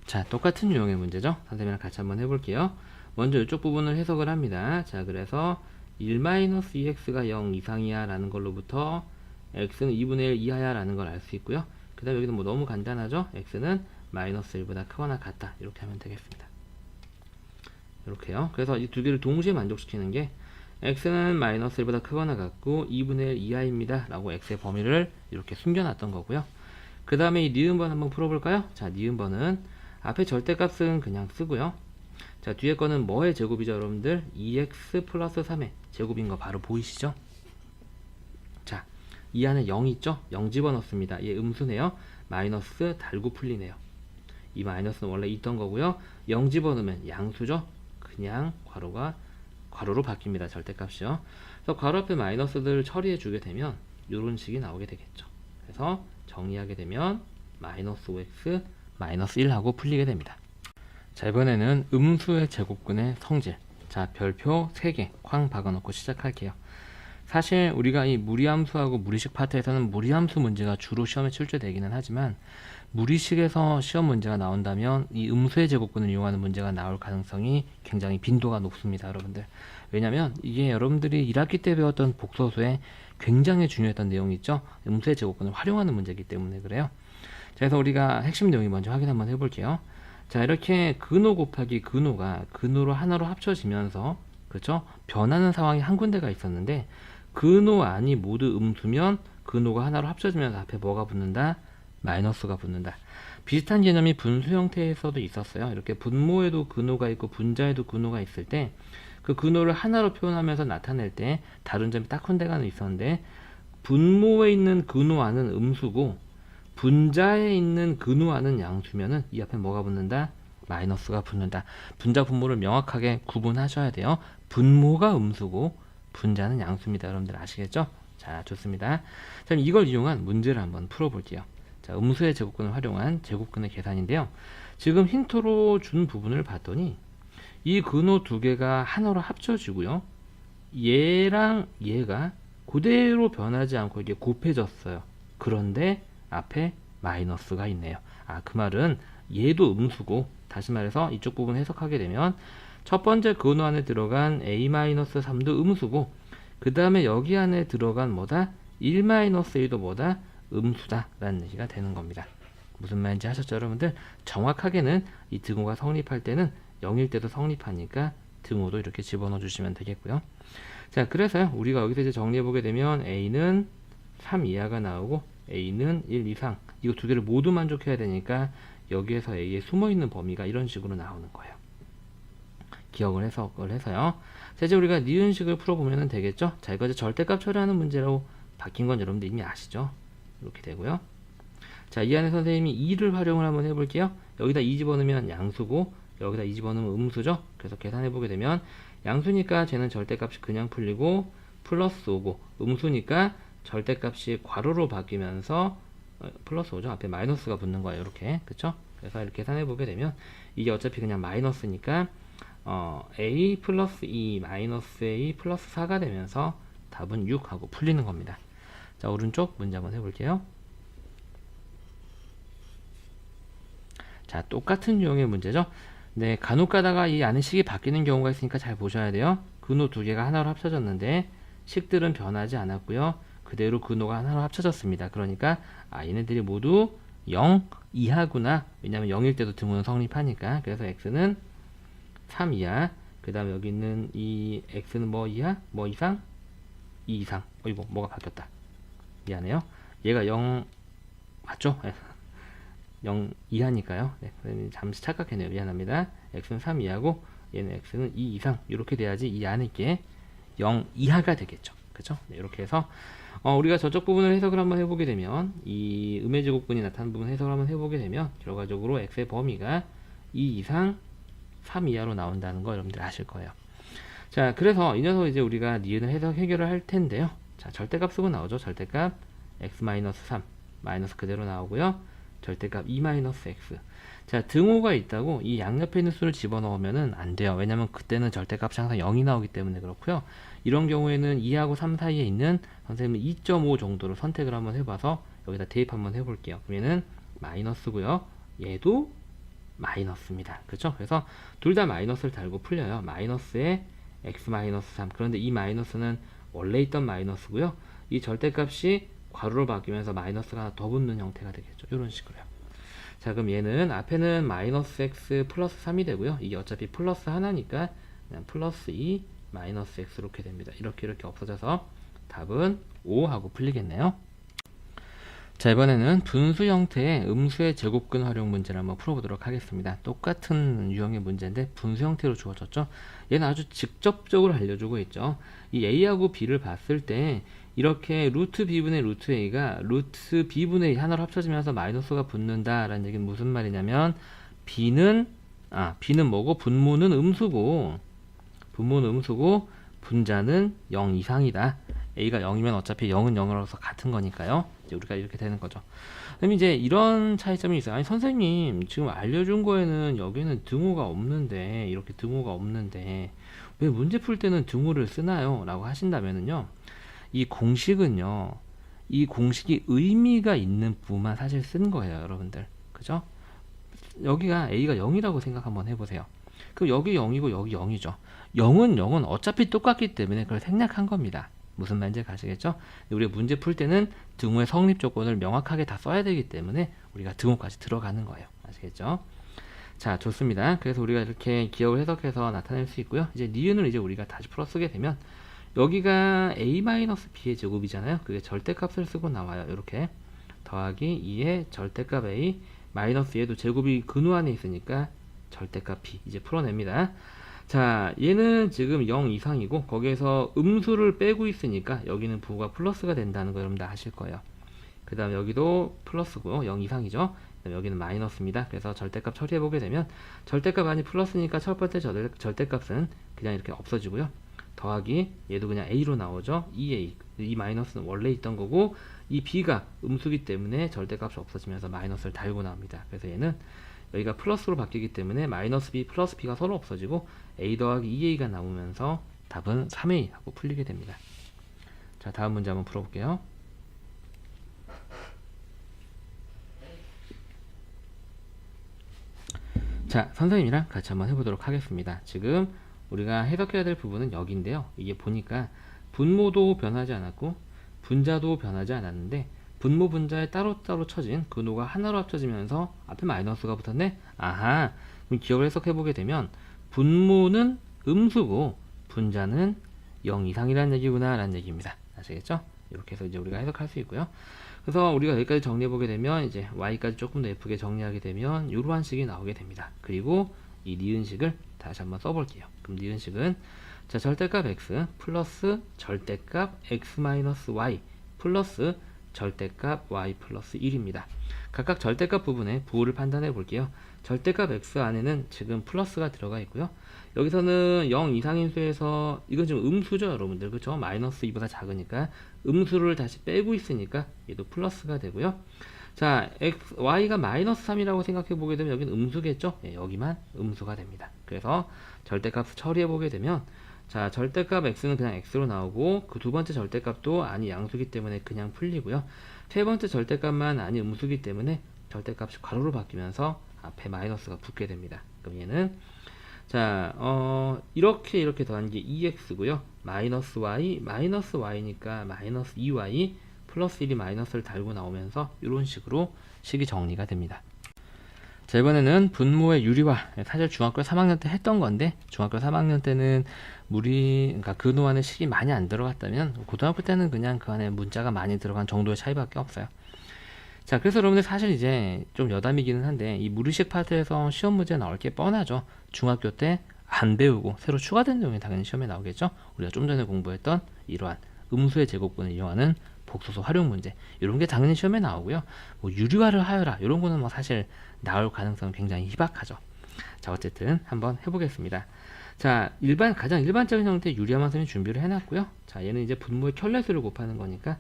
자, 똑같은 유형의 문제죠. 선생님이랑 같이 한번 해볼게요. 먼저 이쪽 부분을 해석을 합니다. 자, 그래서 1-2x가 0 이상이야 라는 걸로부터 x는 2분의 1 이하야 라는 걸 알 수 있고요. 그 다음에 여기는 뭐 너무 간단하죠. x는 마이너스 1보다 크거나 같다, 이렇게 하면 되겠습니다. 이렇게요. 그래서 이 두 개를 동시에 만족시키는 게 x는 마이너스 1보다 크거나 같고 2분의 1 이하입니다 라고 x의 범위를 이렇게 숨겨놨던 거고요. 그 다음에 이 니은번 한번 풀어볼까요? 자, 니은번은 앞에 절대값은 그냥 쓰고요. 자, 뒤에 거는 뭐의 제곱이죠, 여러분들? 2x 플러스 3의 제곱인 거 바로 보이시죠? 자, 이 안에 0 있죠? 0 집어넣습니다. 얘 음수네요. 마이너스 달고 풀리네요. 이 마이너스는 원래 있던 거고요. 0 집어넣으면 양수죠? 그냥 괄호로 바뀝니다. 절대값이요. 그래서 괄호 앞에 마이너스들 처리해 주게 되면 이런 식이 나오게 되겠죠. 그래서 정리하게 되면 마이너스 5x 마이너스 1 하고 풀리게 됩니다. 자, 이번에는 음수의 제곱근의 성질. 자, 별표 3개 쾅 박아놓고 시작할게요. 사실 우리가 이 무리함수하고 무리식 파트에서는 무리함수 문제가 주로 시험에 출제되기는 하지만 무리식에서 시험 문제가 나온다면 이 음수의 제곱근을 이용하는 문제가 나올 가능성이 굉장히 빈도가 높습니다, 여러분들. 왜냐면 이게 여러분들이 1학기 때 배웠던 복소수에 굉장히 중요했던 내용이 있죠. 음수의 제곱근을 활용하는 문제이기 때문에 그래요. 자, 그래서 우리가 핵심 내용이 먼저 확인 한번 해볼게요. 자, 이렇게 근호 곱하기 근호가 근호로 하나로 합쳐지면서 그렇죠? 변하는 상황이 한 군데가 있었는데 근호 안이 모두 음수면 근호가 하나로 합쳐지면서 앞에 뭐가 붙는다? 마이너스가 붙는다. 비슷한 개념이 분수 형태에서도 있었어요. 이렇게 분모에도 근호가 있고 분자에도 근호가 있을 때 그 근호를 하나로 표현하면서 나타낼 때 다른 점이 딱 군데가 있었는데 분모에 있는 근호 안은 음수고 분자에 있는 근호 안은 양수면은 이 앞에 뭐가 붙는다? 마이너스가 붙는다. 분자 분모를 명확하게 구분하셔야 돼요. 분모가 음수고 분자는 양수입니다. 여러분들 아시겠죠? 자, 좋습니다. 그럼 이걸 이용한 문제를 한번 풀어볼게요. 자, 음수의 제곱근을 활용한 제곱근의 계산인데요. 지금 힌트로 준 부분을 봤더니 이 근호 두 개가 하나로 합쳐지고요. 얘랑 얘가 그대로 변하지 않고 이게 곱해졌어요. 그런데 앞에 마이너스가 있네요. 아, 그 말은 얘도 음수고 다시 말해서 이쪽 부분 해석하게 되면 첫 번째 근호 안에 들어간 a-3도 음수고 그 다음에 여기 안에 들어간 뭐다? 1-1도 뭐다? 음수다 라는 얘기가 되는 겁니다. 무슨 말인지 하셨죠, 여러분들? 정확하게는 이 등호가 성립할 때는 0일 때도 성립하니까 등호도 이렇게 집어넣어 주시면 되겠고요. 자, 그래서요 우리가 여기서 이제 정리해 보게 되면 a는 3 이하가 나오고 a는 1 이상, 이거 두 개를 모두 만족해야 되니까 여기에서 a에 숨어있는 범위가 이런 식으로 나오는 거예요. 기억을 해서요. 자, 이제 우리가 니은식을 풀어보면 되겠죠. 자, 이거 이제 절대값 처리하는 문제로 바뀐 건 여러분들 이미 아시죠? 이렇게 되고요. 자, 이 안에 선생님이 2를 활용을 한번 해볼게요. 여기다 2 집어넣으면 양수고 여기다 2 집어넣으면 음수죠. 그래서 계산해보게 되면 양수니까 쟤는 절대값이 그냥 풀리고 플러스 5고 음수니까 절대값이 괄호로 바뀌면서 플러스 5죠. 앞에 마이너스가 붙는 거예요. 이렇게. 그쵸? 그래서 이렇게 계산해보게 되면 이게 어차피 그냥 마이너스니까 a 플러스 2 마이너스 a 플러스 4가 되면서 답은 6 하고 풀리는 겁니다. 자, 오른쪽 문제 한번 해볼게요. 자, 똑같은 유형의 문제죠. 네, 간혹 가다가 이 안에 식이 바뀌는 경우가 있으니까 잘 보셔야 돼요. 근호 두 개가 하나로 합쳐졌는데 식들은 변하지 않았고요. 그대로 근호가 하나로 합쳐졌습니다. 그러니까 얘네들이 모두 0 이하구나. 왜냐면 0일 때도 등호는 성립하니까. 그래서 x는 3 이하. 그 다음에 여기 있는 이 x는 뭐 이하? 뭐 이상? 2 이상. 어이구, 뭐가 바뀌었다. 미안해요. 얘가 0 맞죠? 0 이하니까요. 네, 잠시 착각했네요. 미안합니다. x는 3 이하고 얘는 x는 2 이상. 이렇게 돼야지 이 안에 게 0 이하가 되겠죠. 그쵸? 네, 이렇게 해서 우리가 저쪽 부분을 해석을 한번 해보게 되면 이 음의 제곱근이 나타나는 부분 해석을 한번 해보게 되면 결과적으로 x의 범위가 2 이상 3 이하로 나온다는 거 여러분들 아실 거예요. 자, 그래서 이 녀석 이제 우리가 니은을 해결을 할 텐데요. 자, 절대값 쓰고 나오죠. 절대값 x-3 마이너스 그대로 나오고요. 절대값 2-x. 자, 등호가 있다고 이 양옆에 있는 수를 집어넣으면 안 돼요. 왜냐면 그때는 절대값이 항상 0이 나오기 때문에 그렇고요. 이런 경우에는 2하고 3 사이에 있는 선생님은 2.5 정도로 선택을 한번 해봐서 여기다 대입 한번 해볼게요. 그러면은 마이너스고요. 얘도 마이너스입니다. 그렇죠? 그래서 둘 다 마이너스를 달고 풀려요. 마이너스에 x-3. 그런데 이 마이너스는 원래 있던 마이너스고요. 이 절대값이 괄호로 바뀌면서 마이너스가 하나 더 붙는 형태가 되겠죠. 이런 식으로요. 자, 그럼 얘는 앞에는 마이너스 x 플러스 3이 되고요. 이게 어차피 플러스 하나니까 그냥 플러스 2 마이너스 x 이렇게 됩니다. 이렇게 없어져서 답은 5 하고 풀리겠네요. 자, 이번에는 분수 형태의 음수의 제곱근 활용 문제를 한번 풀어보도록 하겠습니다. 똑같은 유형의 문제인데 분수 형태로 주어졌죠. 얘는 아주 직접적으로 알려주고 있죠. 이 a하고 b를 봤을 때 이렇게 루트 b분의 루트 a가 루트 b분의 a 하나로 합쳐지면서 마이너스가 붙는다라는 얘기는 무슨 말이냐면 b는 뭐고 분모는 음수고 분자는 0 이상이다. a가 0이면 어차피 0은 0으로서 같은 거니까요. 이제 우리가 이렇게 되는 거죠. 그럼 이제 이런 차이점이 있어요. 아니 선생님 지금 알려준 거에는 여기는 등호가 없는데 이렇게 등호가 없는데 왜 문제 풀 때는 등호를 쓰나요? 라고 하신다면은요. 이 공식은요. 이 공식이 의미가 있는 부분만 사실 쓴 거예요. 여러분들. 그죠? 여기가 a가 0이라고 생각 한번 해보세요. 그럼 여기 0이고 여기 0이죠. 0은 어차피 똑같기 때문에 그걸 생략한 겁니다. 무슨 말인지 가시겠죠? 우리가 문제 풀 때는 등호의 성립 조건을 명확하게 다 써야 되기 때문에 우리가 등호까지 들어가는 거예요. 아시겠죠? 자, 좋습니다. 그래서 우리가 이렇게 기억을 해석해서 나타낼 수 있고요. 이제 니은을 이제 우리가 다시 풀어 쓰게 되면 여기가 a-b의 제곱이잖아요. 그게 절대값을 쓰고 나와요. 이렇게 더하기 2의 절대값 a 마이너스 얘도 제곱이 근호 안에 있으니까 절대값 b 이제 풀어냅니다. 자, 얘는 지금 0 이상이고 거기에서 음수를 빼고 있으니까 여기는 부호가 플러스가 된다는 거 여러분 다 아실 거예요. 그 다음 여기도 플러스고요. 0 이상이죠. 여기는 마이너스입니다. 그래서 절대값 처리해보게 되면 절대값 아니 플러스니까 첫 번째 절대값은 그냥 이렇게 없어지고요. 더하기 얘도 그냥 a로 나오죠. 2a 이 마이너스는 원래 있던 거고 이 b가 음수기 때문에 절대값이 없어지면서 마이너스를 달고 나옵니다. 그래서 얘는 여기가 플러스로 바뀌기 때문에 마이너스 b 플러스 b가 서로 없어지고 a 더하기 2a가 나오면서 답은 3a 하고 풀리게 됩니다. 자, 다음 문제 한번 풀어볼게요. 자, 선생님이랑 같이 한번 해보도록 하겠습니다. 지금 우리가 해석해야 될 부분은 여기인데요. 이게 보니까 분모도 변하지 않았고 분자도 변하지 않았는데 분모 분자에 따로따로 쳐진 근호가 하나로 합쳐지면서 앞에 마이너스가 붙었네? 아하, 그럼 기억을 해석해보게 되면 분모는 음수고 분자는 0 이상이라는 얘기구나 라는 얘기입니다. 아시겠죠? 이렇게 해서 이제 우리가 해석할 수 있고요. 그래서 우리가 여기까지 정리해보게 되면 이제 y까지 조금 더 예쁘게 정리하게 되면 이러한 식이 나오게 됩니다. 그리고 이 니은식을 다시 한번 써볼게요. 그럼 니은식은 자, 절대값 x 플러스 절대값 x 마이너스 y 플러스 절대값 y 플러스 1입니다. 각각 절대값 부분에 부호를 판단해 볼게요. 절대값 x 안에는 지금 플러스가 들어가 있고요. 여기서는 0 이상인 수에서 이건 지금 음수죠, 여러분들. 그렇죠? 마이너스 2보다 작으니까 음수를 다시 빼고 있으니까 얘도 플러스가 되고요. 자, y가 마이너스 3이라고 생각해 보게 되면 여기는 음수겠죠? 예, 여기만 음수가 됩니다. 그래서 절대값을 처리해 보게 되면 자, 절대값 x는 그냥 x로 나오고 그 두 번째 절대값도 아니 양수기 때문에 그냥 풀리고요. 세 번째 절대값만 아니 음수기 때문에 절대값이 괄호로 바뀌면서 앞에 마이너스가 붙게 됩니다. 그럼 얘는 자, 이렇게 더한 게 2x고요. 마이너스 y니까 마이너스 2y 플러스 1이 마이너스를 달고 나오면서 이런 식으로 식이 정리가 됩니다. 자, 이번에는 분모의 유리화. 사실 중학교 3학년 때 했던 건데 중학교 3학년 때는 그러니까 근호 안에 식이 많이 안 들어갔다면 고등학교 때는 그냥 그 안에 문자가 많이 들어간 정도의 차이밖에 없어요. 자, 그래서 여러분들 사실 이제 좀 여담이기는 한데 이 무리식 파트에서 시험 문제 나올 게 뻔하죠. 중학교 때 안 배우고 새로 추가된 내용이 당연히 시험에 나오겠죠. 우리가 좀 전에 공부했던 이러한 음수의 제곱근을 이용하는 복소수 활용 문제 이런 게 당연히 시험에 나오고요. 뭐 유리화를 하여라 이런 거는 뭐 사실 나올 가능성은 굉장히 희박하죠. 자, 어쨌든 한번 해보겠습니다. 자, 가장 일반적인 형태의 유리화만 선생님이 준비를 해놨고요. 자, 얘는 이제 분모의 켤레수를 곱하는 거니까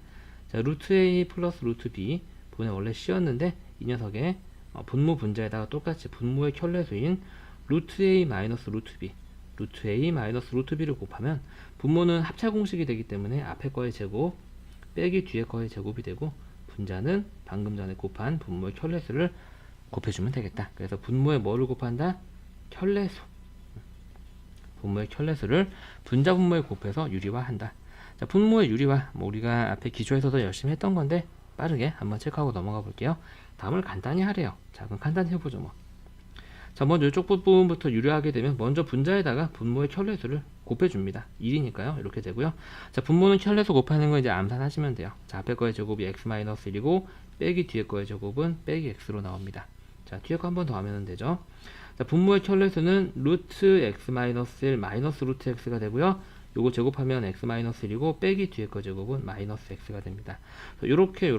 자, 루트 a 플러스 루트 b 분의 원래 c였는데 이 녀석의 분모 분자에다가 똑같이 분모의 켤레수인 루트 a 마이너스 루트 b를 곱하면 분모는 합차 공식이 되기 때문에 앞에 거의 제곱 빼기 뒤에 거의 제곱이 되고 분자는 방금 전에 곱한 분모의 켤레수를 곱해주면 되겠다. 그래서 분모에 뭐를 곱한다? 켤레수. 분모의 켤레수를 분자 분모에 곱해서 유리화한다. 자, 분모의 유리화 뭐 우리가 앞에 기초에서도 열심히 했던 건데 빠르게 한번 체크하고 넘어가 볼게요. 다음을 간단히 하래요. 자, 그럼 간단히 해보죠 뭐. 자, 먼저 이쪽 부분부터 유리하게 되면 먼저 분자에다가 분모의 켤레수를 곱해줍니다. 1이니까요. 이렇게 되고요. 자, 분모는 켤레수 곱하는 거 이제 암산하시면 돼요. 자, 앞에 거의 제곱이 x-1이고 빼기 뒤에 거의 제곱은 빼기 x로 나옵니다. 자, 뒤에 거 한 번 더 하면 되죠. 자, 분모의 켤레수는 루트 x 마이너스 1 마이너스 루트 x가 되고요. 요거 제곱하면 x 마이너스 1이고 빼기 뒤에 거 제곱은 마이너스 x가 됩니다. 요렇게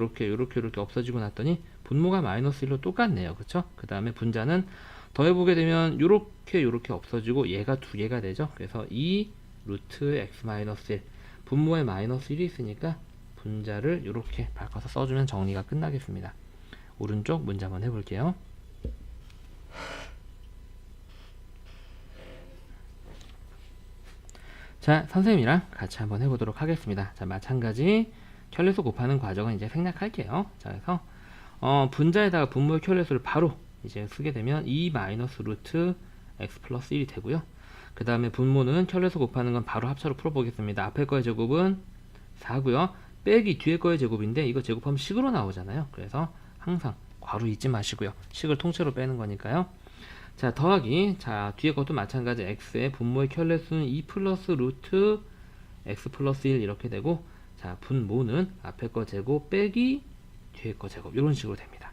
없어지고 났더니 분모가 마이너스 1로 똑같네요. 그쵸? 그 다음에 분자는 더해보게 되면 요렇게 없어지고 얘가 두 개가 되죠. 그래서 2 루트 x 마이너스 1 분모에 마이너스 1이 있으니까 분자를 요렇게 바꿔서 써주면 정리가 끝나겠습니다. 오른쪽 문제 한번 해볼게요. 자, 선생님이랑 같이 한번 해보도록 하겠습니다. 자, 마찬가지 켤레수 곱하는 과정은 이제 생략할게요. 자, 그래서 분자에다가 분모의 켤레수를 바로 이제 쓰게 되면 2 마이너스 루트 x 플러스 1이 되고요. 그 다음에 분모는 켤레수 곱하는 건 바로 합차로 풀어보겠습니다. 앞에 거의 제곱은 4고요. 빼기 뒤에 거의 제곱인데 이거 제곱하면 식으로 나오잖아요. 그래서 항상 괄호 잊지 마시고요. 식을 통째로 빼는 거니까요. 자, 더하기. 자, 뒤에 것도 마찬가지. x의 분모의 켤레수는 2 플러스 루트 x 플러스 1 이렇게 되고, 자, 분모는 앞에 거 제곱 빼기 뒤에 거 제곱 이런 식으로 됩니다.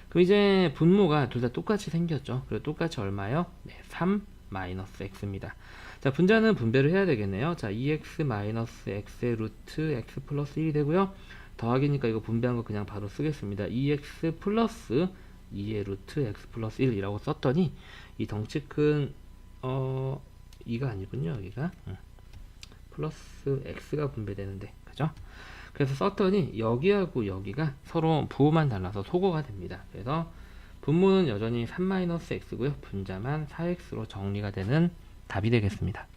그럼 이제 분모가 둘 다 똑같이 생겼죠. 그리고 똑같이 얼마요? 네, 3 마이너스 x입니다. 자, 분자는 분배를 해야 되겠네요. 자, 2x 마이너스 x의 루트 x 플러스 1이 되고요. 더하기니까 이거 분배한 거 그냥 바로 쓰겠습니다. 2x 플러스 2의 루트 x 플러스 1이라고 썼더니 이 덩치 큰 2가 아니군요. 여기가 플러스 x가 분배되는데, 그죠? 그래서 썼더니 여기하고 여기가 서로 부호만 달라서 소거가 됩니다. 그래서 분모는 여전히 3-x고요. 분자만 4x로 정리가 되는 답이 되겠습니다.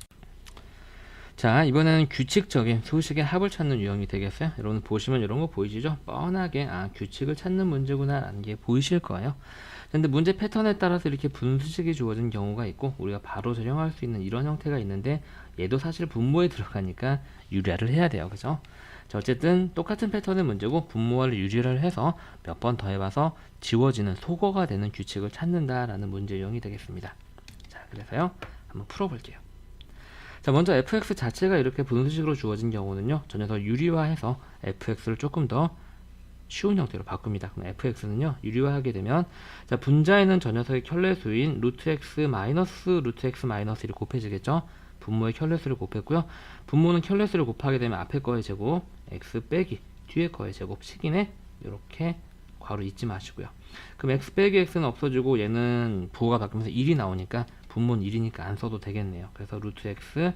자, 이번에는 규칙적인 수식의 합을 찾는 유형이 되겠어요. 여러분 보시면 이런 거 보이시죠? 뻔하게 규칙을 찾는 문제구나 라는 게 보이실 거예요. 근데 문제 패턴에 따라서 이렇게 분수식이 주어진 경우가 있고 우리가 바로 적용할 수 있는 이런 형태가 있는데, 얘도 사실 분모에 들어가니까 유리화를 해야 돼요. 그죠? 자, 어쨌든 똑같은 패턴의 문제고 분모를 유리화를 해서 몇 번 더해봐서 지워지는 소거가 되는 규칙을 찾는다라는 문제 유형이 되겠습니다. 자, 그래서요 한번 풀어볼게요. 자, 먼저 fx 자체가 이렇게 분수식으로 주어진 경우는요, 저 녀석 유리화해서 fx를 조금 더 쉬운 형태로 바꿉니다. 그럼 fx는요, 유리화하게 되면, 자, 분자에는 저 녀석의 켤레수인 루트 x 마이너스 루트 x 마이너스 1이 곱해지겠죠. 분모의 켤레수를 곱했고요. 분모는 켤레수를 곱하게 되면 앞에 거의 제곱 x 빼기 뒤에 거의 제곱 식이네. 이렇게 괄호 잊지 마시고요. 그럼 x 빼기 x는 없어지고 얘는 부호가 바뀌면서 1이 나오니까 분모는 1이니까 안 써도 되겠네요. 그래서 루트 x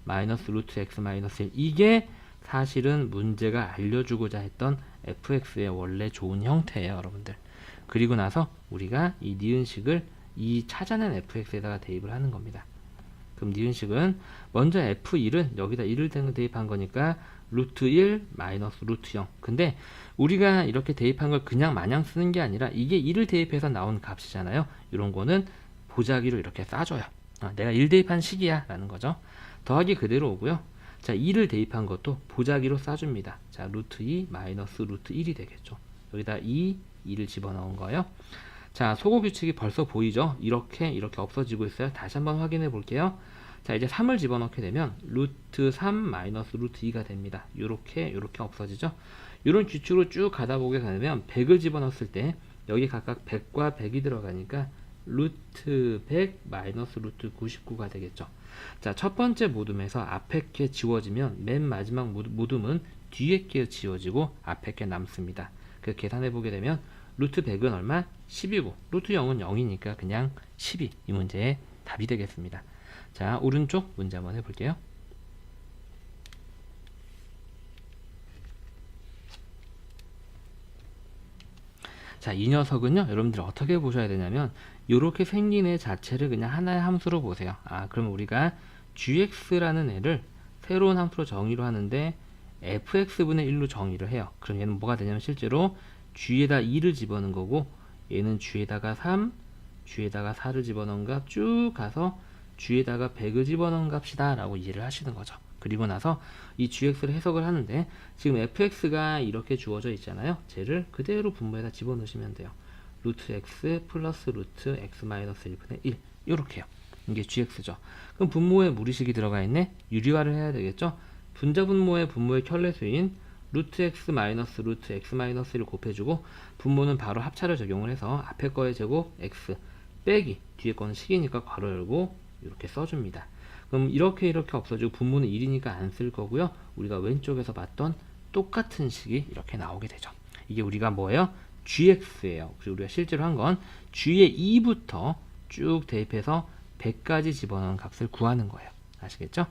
마이너스 루트 x 마이너스 1, 이게 사실은 문제가 알려주고자 했던 fx의 원래 좋은 형태예요, 여러분들. 그리고 나서 우리가 이 니은식을 이 찾아낸 fx에다가 대입을 하는 겁니다. 그럼 니은식은 먼저 f1은 여기다 1을 대입한 거니까 루트 1 마이너스 루트 0. 근데 우리가 이렇게 대입한 걸 그냥 마냥 쓰는 게 아니라 이게 1을 대입해서 나온 값이잖아요. 이런 거는 보자기로 이렇게 싸줘요. 내가 1 대입한 식이야 라는 거죠. 더하기 그대로 오고요. 자, 2를 대입한 것도 보자기로 싸줍니다. 자, 루트 2 마이너스 루트 1이 되겠죠. 여기다 2를 집어넣은 거예요. 자, 소거 규칙이 벌써 보이죠? 이렇게 없어지고 있어요. 다시 한번 확인해 볼게요. 자, 이제 3을 집어넣게 되면 루트 3 마이너스 루트 2가 됩니다. 요렇게 없어지죠? 이런 규칙으로 쭉 가다 보게 되면 100을 집어넣었을 때 여기 각각 100과 100이 들어가니까 루트 100 마이너스 루트 99가 되겠죠. 자, 첫 번째 모둠에서 앞에 게 지워지면 맨 마지막 모둠은 뒤에 게 지워지고 앞에 게 남습니다. 그 계산해 보게 되면 루트 100은 얼마? 10이고 루트 0은 0이니까 그냥 12, 이 문제의 답이 되겠습니다. 자, 오른쪽 문제 한번 해볼게요. 자, 이 녀석은요, 여러분들 어떻게 보셔야 되냐면 이렇게 생긴 애 자체를 그냥 하나의 함수로 보세요. 그럼 우리가 gx라는 애를 새로운 함수로 정의를 하는데 fx분의 1로 정의를 해요. 그럼 얘는 뭐가 되냐면 실제로 g에다 2를 집어넣은 거고, 얘는 g에다가 3, g에다가 4를 집어넣은 값 쭉 가서 g에다가 100을 집어넣은 값이다 라고 이해를 하시는 거죠. 그리고 나서 이 gx를 해석을 하는데, 지금 fx가 이렇게 주어져 있잖아요. 쟤를 그대로 분모에다 집어넣으시면 돼요. 루트 x 플러스 루트 x 마이너스 1분의 1, 요렇게요. 이게 gx죠. 그럼 분모에 무리식이 들어가 있네. 유리화를 해야 되겠죠. 분자 분모의 켤레수인 루트 x 마이너스 루트 x 마이너스 1을 곱해주고 분모는 바로 합차를 적용을 해서 앞에 거의 제곱 x 빼기 뒤에 거는 식이니까 괄호 열고 이렇게 써줍니다. 그럼 이렇게 없어지고 분모는 1이니까 안 쓸 거고요. 우리가 왼쪽에서 봤던 똑같은 식이 이렇게 나오게 되죠. 이게 우리가 뭐예요? gx예요. 그리고 우리가 실제로 한 건 g의 2부터 쭉 대입해서 100까지 집어넣은 값을 구하는 거예요. 아시겠죠?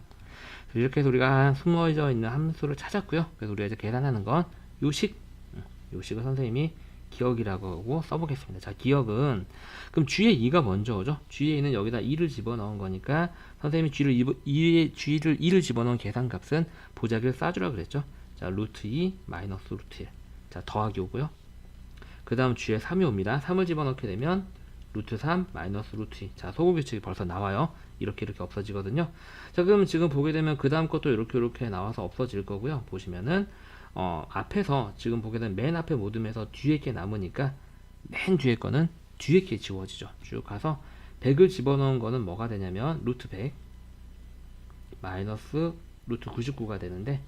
이렇게 해서 우리가 숨어져 있는 함수를 찾았고요. 그래서 우리가 이제 계산하는 건 요식을 선생님이 기억이라고 하고 써보겠습니다. 자, 기억은 그럼 g의 2가 먼저 오죠. g의 2는 여기다 2를 집어넣은 거니까 선생님이 g를 2를 집어넣은 계산값은 보자기를 싸주라 그랬죠. 자, 루트 2 마이너스 루트 1. 자, 더하기 오고요. 그 다음 g에 3이 옵니다. 3을 집어넣게 되면 루트 3 마이너스 루트 2. 자, 소고규칙이 벌써 나와요. 이렇게 없어지거든요. 자, 그럼 지금 보게 되면 그 다음 것도 이렇게 나와서 없어질 거고요. 보시면은 앞에서 지금 보게 되면 맨 앞에 모둠에서 뒤에 게 남으니까 맨 뒤에 거는 뒤에 게 지워지죠. 쭉 가서 100을 집어넣은 거는 뭐가 되냐면 루트 100 마이너스 루트 99가 되는데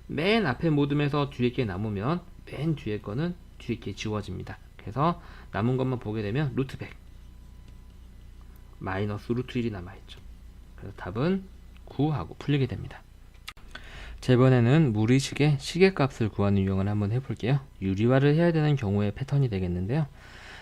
맨 앞에 모둠에서 뒤에 게 남으면 맨 뒤에 거는 뒤에 게 지워집니다. 그래서 남은 것만 보게 되면 루트 100 마이너스 루트 1이 남아있죠. 그래서 답은 9하고 풀리게 됩니다. 자, 이번에는 무리식의 시계값을 구하는 유형을 한번 해볼게요. 유리화를 해야 되는 경우의 패턴이 되겠는데요.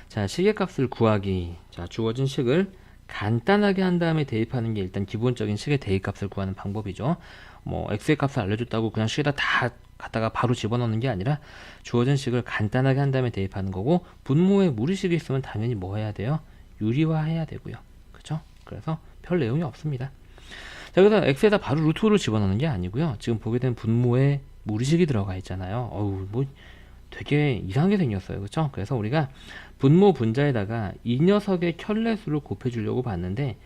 자, 시계값을 구하기. 자, 주어진 식을 간단하게 한 다음에 대입하는 게 일단 기본적인 식의 대입값을 구하는 방법이죠. 뭐 x의 값을 알려줬다고 그냥 식에다 다 갖다가 바로 집어넣는 게 아니라 주어진 식을 간단하게 한 다음에 대입하는 거고, 분모에 무리식이 있으면 당연히 뭐 해야 돼요? 유리화 해야 되고요. 그쵸? 그래서 별 내용이 없습니다. 자, 그래서 x에다 바로 루트 5를 집어넣는 게 아니고요. 지금 보게 된 분모에 무리식이 들어가 있잖아요. 뭐 되게 이상하게 생겼어요. 그쵸? 그래서 우리가 분모 분자에다가 이 녀석의 켤레수를 곱해주려고 봤는데,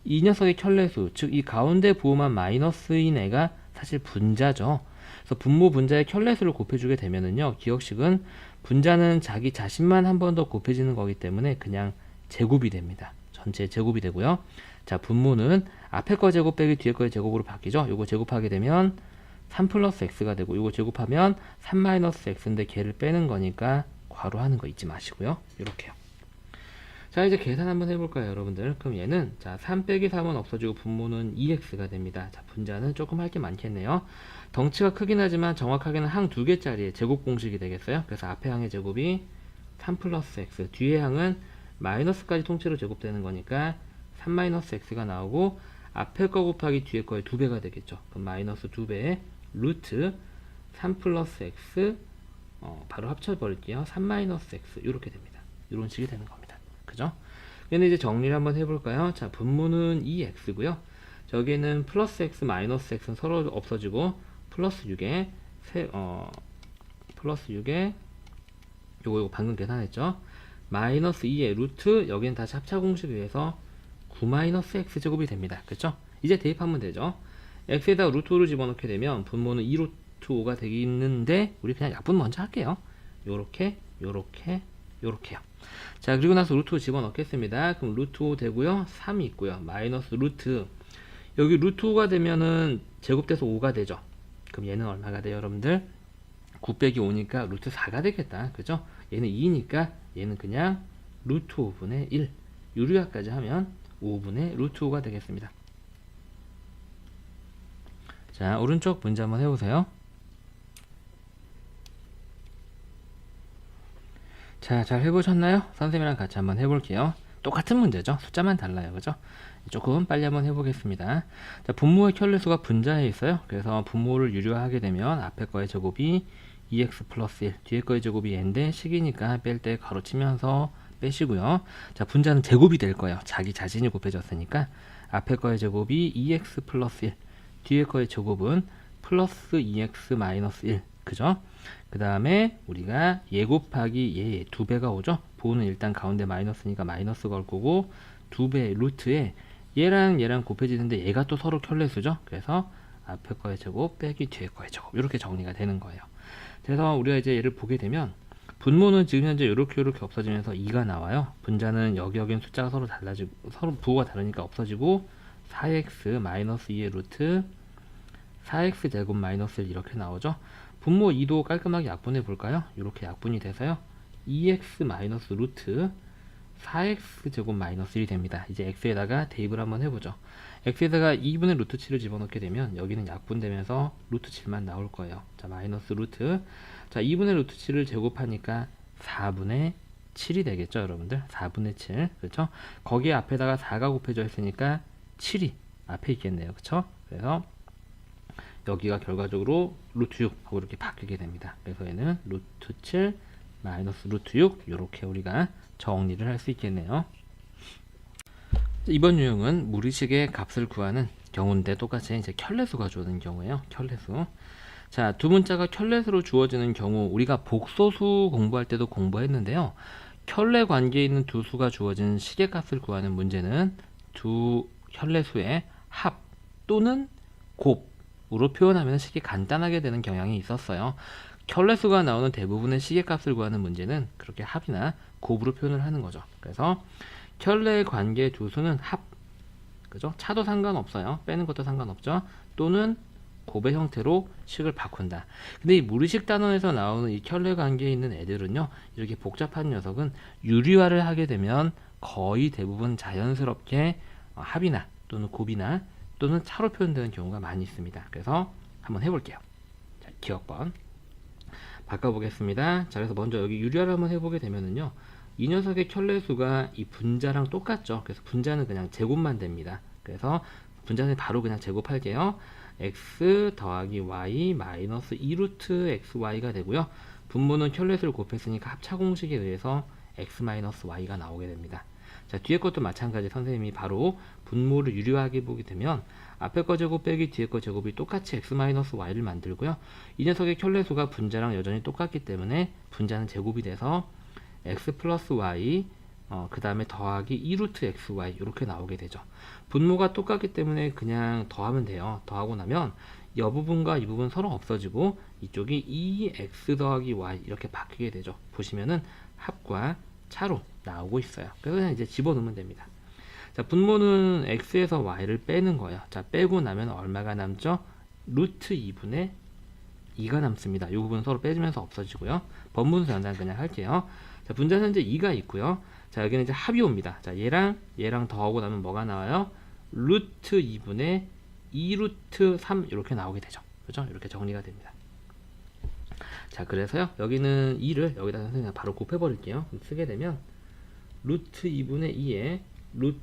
이 녀석의 켤레수, 즉 이 가운데 부호만 마이너스인 애가 사실 분자죠. 그래서 분모 분자의 켤레수를 곱해주게 되면은요, 기억식은 분자는 자기 자신만 한 번 더 곱해지는 거기 때문에 그냥 제곱이 됩니다. 전체 제곱이 되고요. 자, 분모는 앞에 거 제곱 빼기 뒤에 거의 제곱으로 바뀌죠. 요거 제곱하게 되면 3 플러스 x가 되고, 요거 제곱하면 3 마이너스 x인데 걔를 빼는 거니까 괄호 하는 거 잊지 마시고요. 이렇게요. 자, 이제 계산 한번 해볼까요, 여러분들? 그럼 얘는 자 3 빼기 3은 없어지고 분모는 2x가 됩니다. 자, 분자는 조금 할 게 많겠네요. 덩치가 크긴 하지만 정확하게는 항 2개짜리의 제곱 공식이 되겠어요. 그래서 앞에 항의 제곱이 3 플러스 x, 뒤에 항은 마이너스까지 통째로 제곱되는 거니까 3 마이너스 x가 나오고, 앞에 거 곱하기 뒤에 거의 2배가 되겠죠. 그럼 마이너스 2배에 루트 3 플러스 x, 바로 합쳐버릴게요. 3 마이너스 x 이렇게 됩니다. 이런 식이 되는 겁니다. 그죠? 얘는 이제 정리를 한번 해볼까요? 자, 분모는 2x고요. 저기는 플러스 x 마이너스 x는 서로 없어지고 플러스 6에 플러스 6에 요거 방금 계산했죠? 마이너스 2의 루트, 여기는 다시 합차 공식에 의해서 9 마이너스 x제곱이 됩니다. 그쵸? 이제 대입하면 되죠. x에다 루트 5를 집어넣게 되면 분모는 2 루트 5가 되겠는데, 우리 그냥 약분 먼저 할게요. 요렇게요. 자, 그리고 나서 루트 5 집어넣겠습니다. 그럼 루트 5 되고요. 3이 있고요. 마이너스 루트, 여기 루트 5가 되면은 제곱돼서 5가 되죠. 그럼 얘는 얼마가 돼요, 여러분들? 9 빼기 5니까 루트 4가 되겠다. 그죠? 얘는 2니까 얘는 그냥 루트 5분의 1. 유리화까지 하면 5분의 루트 5가 되겠습니다. 자, 오른쪽 문제 한번 해보세요. 자, 잘 해보셨나요? 선생님이랑 같이 한번 해볼게요. 똑같은 문제죠. 숫자만 달라요. 그죠? 조금 빨리 한번 해보겠습니다. 자, 분모의 켤레수가 분자에 있어요. 그래서 분모를 유리화하게 되면 앞에 거의 제곱이 2x 플러스 1, 뒤에 거의 제곱이 n인데 식이니까 뺄 때 가로치면서 빼시고요. 자, 분자는 제곱이 될 거예요. 자기 자신이 곱해졌으니까 앞에 거의 제곱이 2x 플러스 1, 뒤에 거의 제곱은 플러스 2x 마이너스 1. 그죠? 그 다음에 우리가 얘 곱하기 얘 2배가 오죠? 부호는 일단 가운데 마이너스니까 마이너스 걸 거고, 2배 루트에 얘랑 얘랑 곱해지는데 얘가 또 서로 켤레수죠? 그래서 앞에 거의 제곱 빼기 뒤에 거의 제곱, 이렇게 정리가 되는 거예요. 그래서 우리가 이제 얘를 보게 되면 분모는 지금 현재 이렇게 없어지면서 2가 나와요. 분자는 여기엔 숫자가 서로 달라지고, 서로 부호가 다르니까 없어지고, 4x 마이너스 2의 루트 4x 제곱 마이너스 1 이렇게 나오죠. 분모 2도 깔끔하게 약분해 볼까요? 이렇게 약분이 돼서요. 2x 마이너스 루트 4x 제곱 마이너스 1이 됩니다. 이제 x에다가 대입을 한번 해보죠. x에다가 2분의 루트 7을 집어넣게 되면 여기는 약분되면서 루트 7만 나올 거예요. 자, 마이너스 루트. 자, 2분의 루트 7을 제곱하니까 4분의 7이 되겠죠, 여러분들? 4분의 7. 그렇죠? 거기에 앞에다가 4가 곱해져 있으니까 7이 앞에 있겠네요. 그렇죠? 그래서 여기가 결과적으로 루트 6 하고 이렇게 바뀌게 됩니다. 그래서 얘는 루트 7 마이너스 루트 6 이렇게 우리가 정리를 할 수 있겠네요. 이번 유형은 무리식의 값을 구하는 경우인데 똑같이 이제 켤레수가 주어지는 경우예요. 켤레수. 자, 두 문자가 켤레수로 주어지는 경우 우리가 복소수 공부할 때도 공부했는데요. 켤레 관계에 있는 두 수가 주어진 식의 값을 구하는 문제는 두 켤레수의 합 또는 곱으로 표현하면 식이 간단하게 되는 경향이 있었어요. 켤레수가 나오는 대부분의 식의 값을 구하는 문제는 그렇게 합이나 곱으로 표현을 하는 거죠. 그래서 켤레 관계 두 수는 합, 그죠? 차도 상관없어요. 빼는 것도 상관없죠. 또는 곱의 형태로 식을 바꾼다. 근데 이 무리식 단원에서 나오는 이 켤레 관계에 있는 애들은요, 이렇게 복잡한 녀석은 유리화를 하게 되면 거의 대부분 자연스럽게 합이나 또는 곱이나 또는 차로 표현되는 경우가 많이 있습니다. 그래서 한번 해볼게요. 자, 기억번 바꿔보겠습니다. 자, 그래서 먼저 여기 유리화를 한번 해보게 되면은요, 이 녀석의 켤레수가 이 분자랑 똑같죠. 그래서 분자는 그냥 제곱만 됩니다. 그래서 분자는 바로 그냥 제곱할게요. x 더하기 y 마이너스 2루트 xy가 되고요. 분모는 켤레수를 곱했으니까 합차 공식에 의해서 x 마이너스 y가 나오게 됩니다. 자, 뒤에 것도 마찬가지. 선생님이 바로 분모를 유리화하게 보게 되면 앞에 거 제곱 빼기 뒤에 거 제곱이 똑같이 x 마이너스 y를 만들고요. 이 녀석의 켤레수가 분자랑 여전히 똑같기 때문에 분자는 제곱이 돼서 x 플러스 y 그 다음에 더하기 2루트 xy 이렇게 나오게 되죠. 분모가 똑같기 때문에 그냥 더하면 돼요. 더하고 나면 이 부분과 이 부분 서로 없어지고 이쪽이 2x 더하기 y 이렇게 바뀌게 되죠. 보시면은 합과 차로 나오고 있어요. 그래서 그냥 이제 집어넣으면 됩니다. 자, 분모는 x에서 y를 빼는 거예요. 자, 빼고 나면 얼마가 남죠? 루트 2분의 2가 남습니다. 이 부분 서로 빼주면서 없어지고요. 번분수 연산 그냥 할게요. 자, 분자는 현재 2가 있고요. 자, 여기는 이제 합이 옵니다. 자, 얘랑 더하고 나면 뭐가 나와요? 루트 2분의 2루트 3 이렇게 나오게 되죠. 그죠? 이렇게 정리가 됩니다. 자, 그래서요, 여기는 2를 여기다 선생님 바로 곱해버릴게요. 쓰게 되면 루트 2분의 2에 루트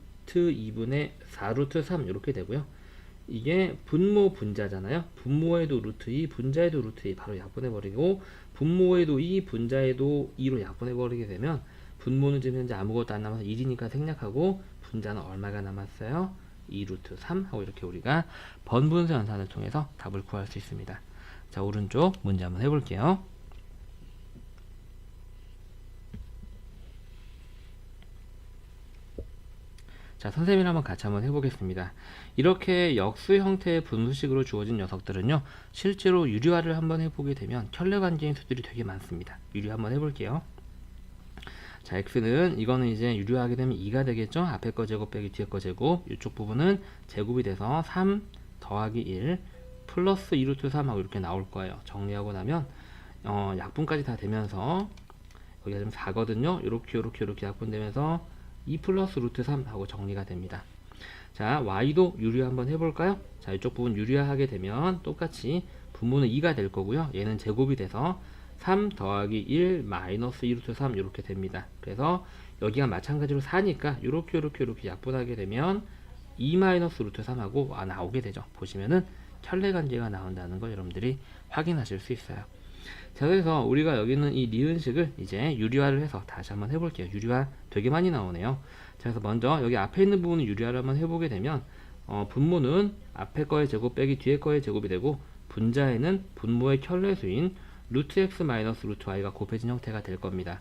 2분의 4루트 3 이렇게 되고요. 이게 분모 분자잖아요. 분모에도 루트 2, 분자에도 루트 2 바로 약분해버리고, 분모에도 2, 분자에도 2로 약분해버리게 되면 분모는 지금 현재 아무것도 안 남아서 1이니까 생략하고, 분자는 얼마가 남았어요? 2루트 3 하고 이렇게 우리가 번분수 연산을 통해서 답을 구할 수 있습니다. 자, 오른쪽 문제 한번 해볼게요. 자, 선생님이랑 한번 같이 한번 해보겠습니다. 이렇게 역수 형태의 분수식으로 주어진 녀석들은요, 실제로 유리화를 한번 해보게 되면 켤레 관계인 수들이 되게 많습니다. 유리화 한번 해볼게요. 자, x는 이거는 이제 유리화하게 되면 2가 되겠죠. 앞에 거 제곱 빼기 뒤에 거 제곱, 이쪽 부분은 제곱이 돼서 3 더하기 1 플러스 2루트 3 하고 이렇게 나올 거예요. 정리하고 나면 약분까지 다 되면서 여기가 지금 4거든요. 이렇게 약분되면서 2 플러스 루트 3 하고 정리가 됩니다. 자, y도 유리화 한번 해볼까요? 자, 이쪽 부분 유리화하게 되면 똑같이 분모는 2가 될 거고요. 얘는 제곱이 돼서 3 더하기 1 마이너스 2루트 3 이렇게 됩니다. 그래서 여기가 마찬가지로 4니까 이렇게 약분하게 되면 2 마이너스 루트 3하고 나오게 되죠. 보시면은 켤레 관계가 나온다는 걸 여러분들이 확인하실 수 있어요. 자, 그래서 우리가 여기는 이 니은식을 이제 유리화를 해서 다시 한번 해볼게요. 유리화 되게 많이 나오네요. 자, 그래서 먼저 여기 앞에 있는 부분을 유리화를 한번 해보게 되면 분모는 앞에 거의 제곱 빼기 뒤에 거의 제곱이 되고, 분자에는 분모의 켤레수인 루트 x 마이너스 루트 y가 곱해진 형태가 될 겁니다.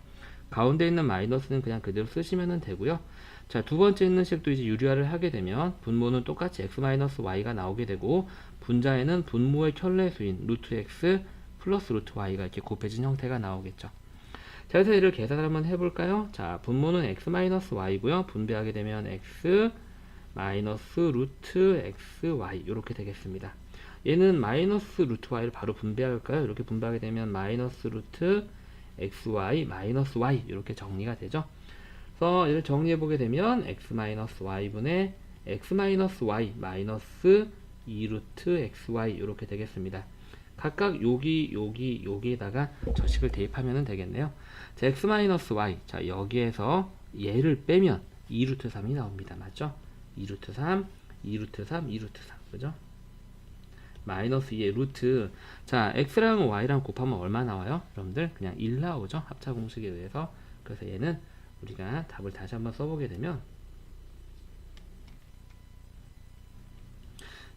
가운데 있는 마이너스는 그냥 그대로 쓰시면 되고요. 자, 두 번째 있는 식도 이제 유리화를 하게 되면 분모는 똑같이 x 마이너스 y가 나오게 되고, 분자에는 분모의 켤레수인 루트 x 플러스 루트 y가 이렇게 곱해진 형태가 나오겠죠. 자, 그래서 얘를 계산을 한번 해볼까요? 자, 분모는 x 마이너스 y고요. 분배하게 되면 x 마이너스 루트 xy 이렇게 되겠습니다. 얘는 마이너스 루트 y를 바로 분배할까요? 이렇게 분배하게 되면 마이너스 루트 xy 마이너스 y 이렇게 정리가 되죠. 그래서 얘를 정리해 보게 되면 x 마이너스 y분의 x 마이너스 y 마이너스 2루트 xy 이렇게 되겠습니다. 각각 여기에다가 저식을 대입하면 되겠네요. 자, x 마이너스 y, 자 여기에서 얘를 빼면 2루트 3이 나옵니다. 맞죠? 2루트 3, 2루트 3, 2루트 3, 그죠? 마이너스 2의 루트, 자 x랑 y랑 곱하면 얼마 나와요? 여러분들 그냥 1 나오죠? 합차 공식에 의해서. 그래서 얘는 우리가 답을 다시 한번 써보게 되면,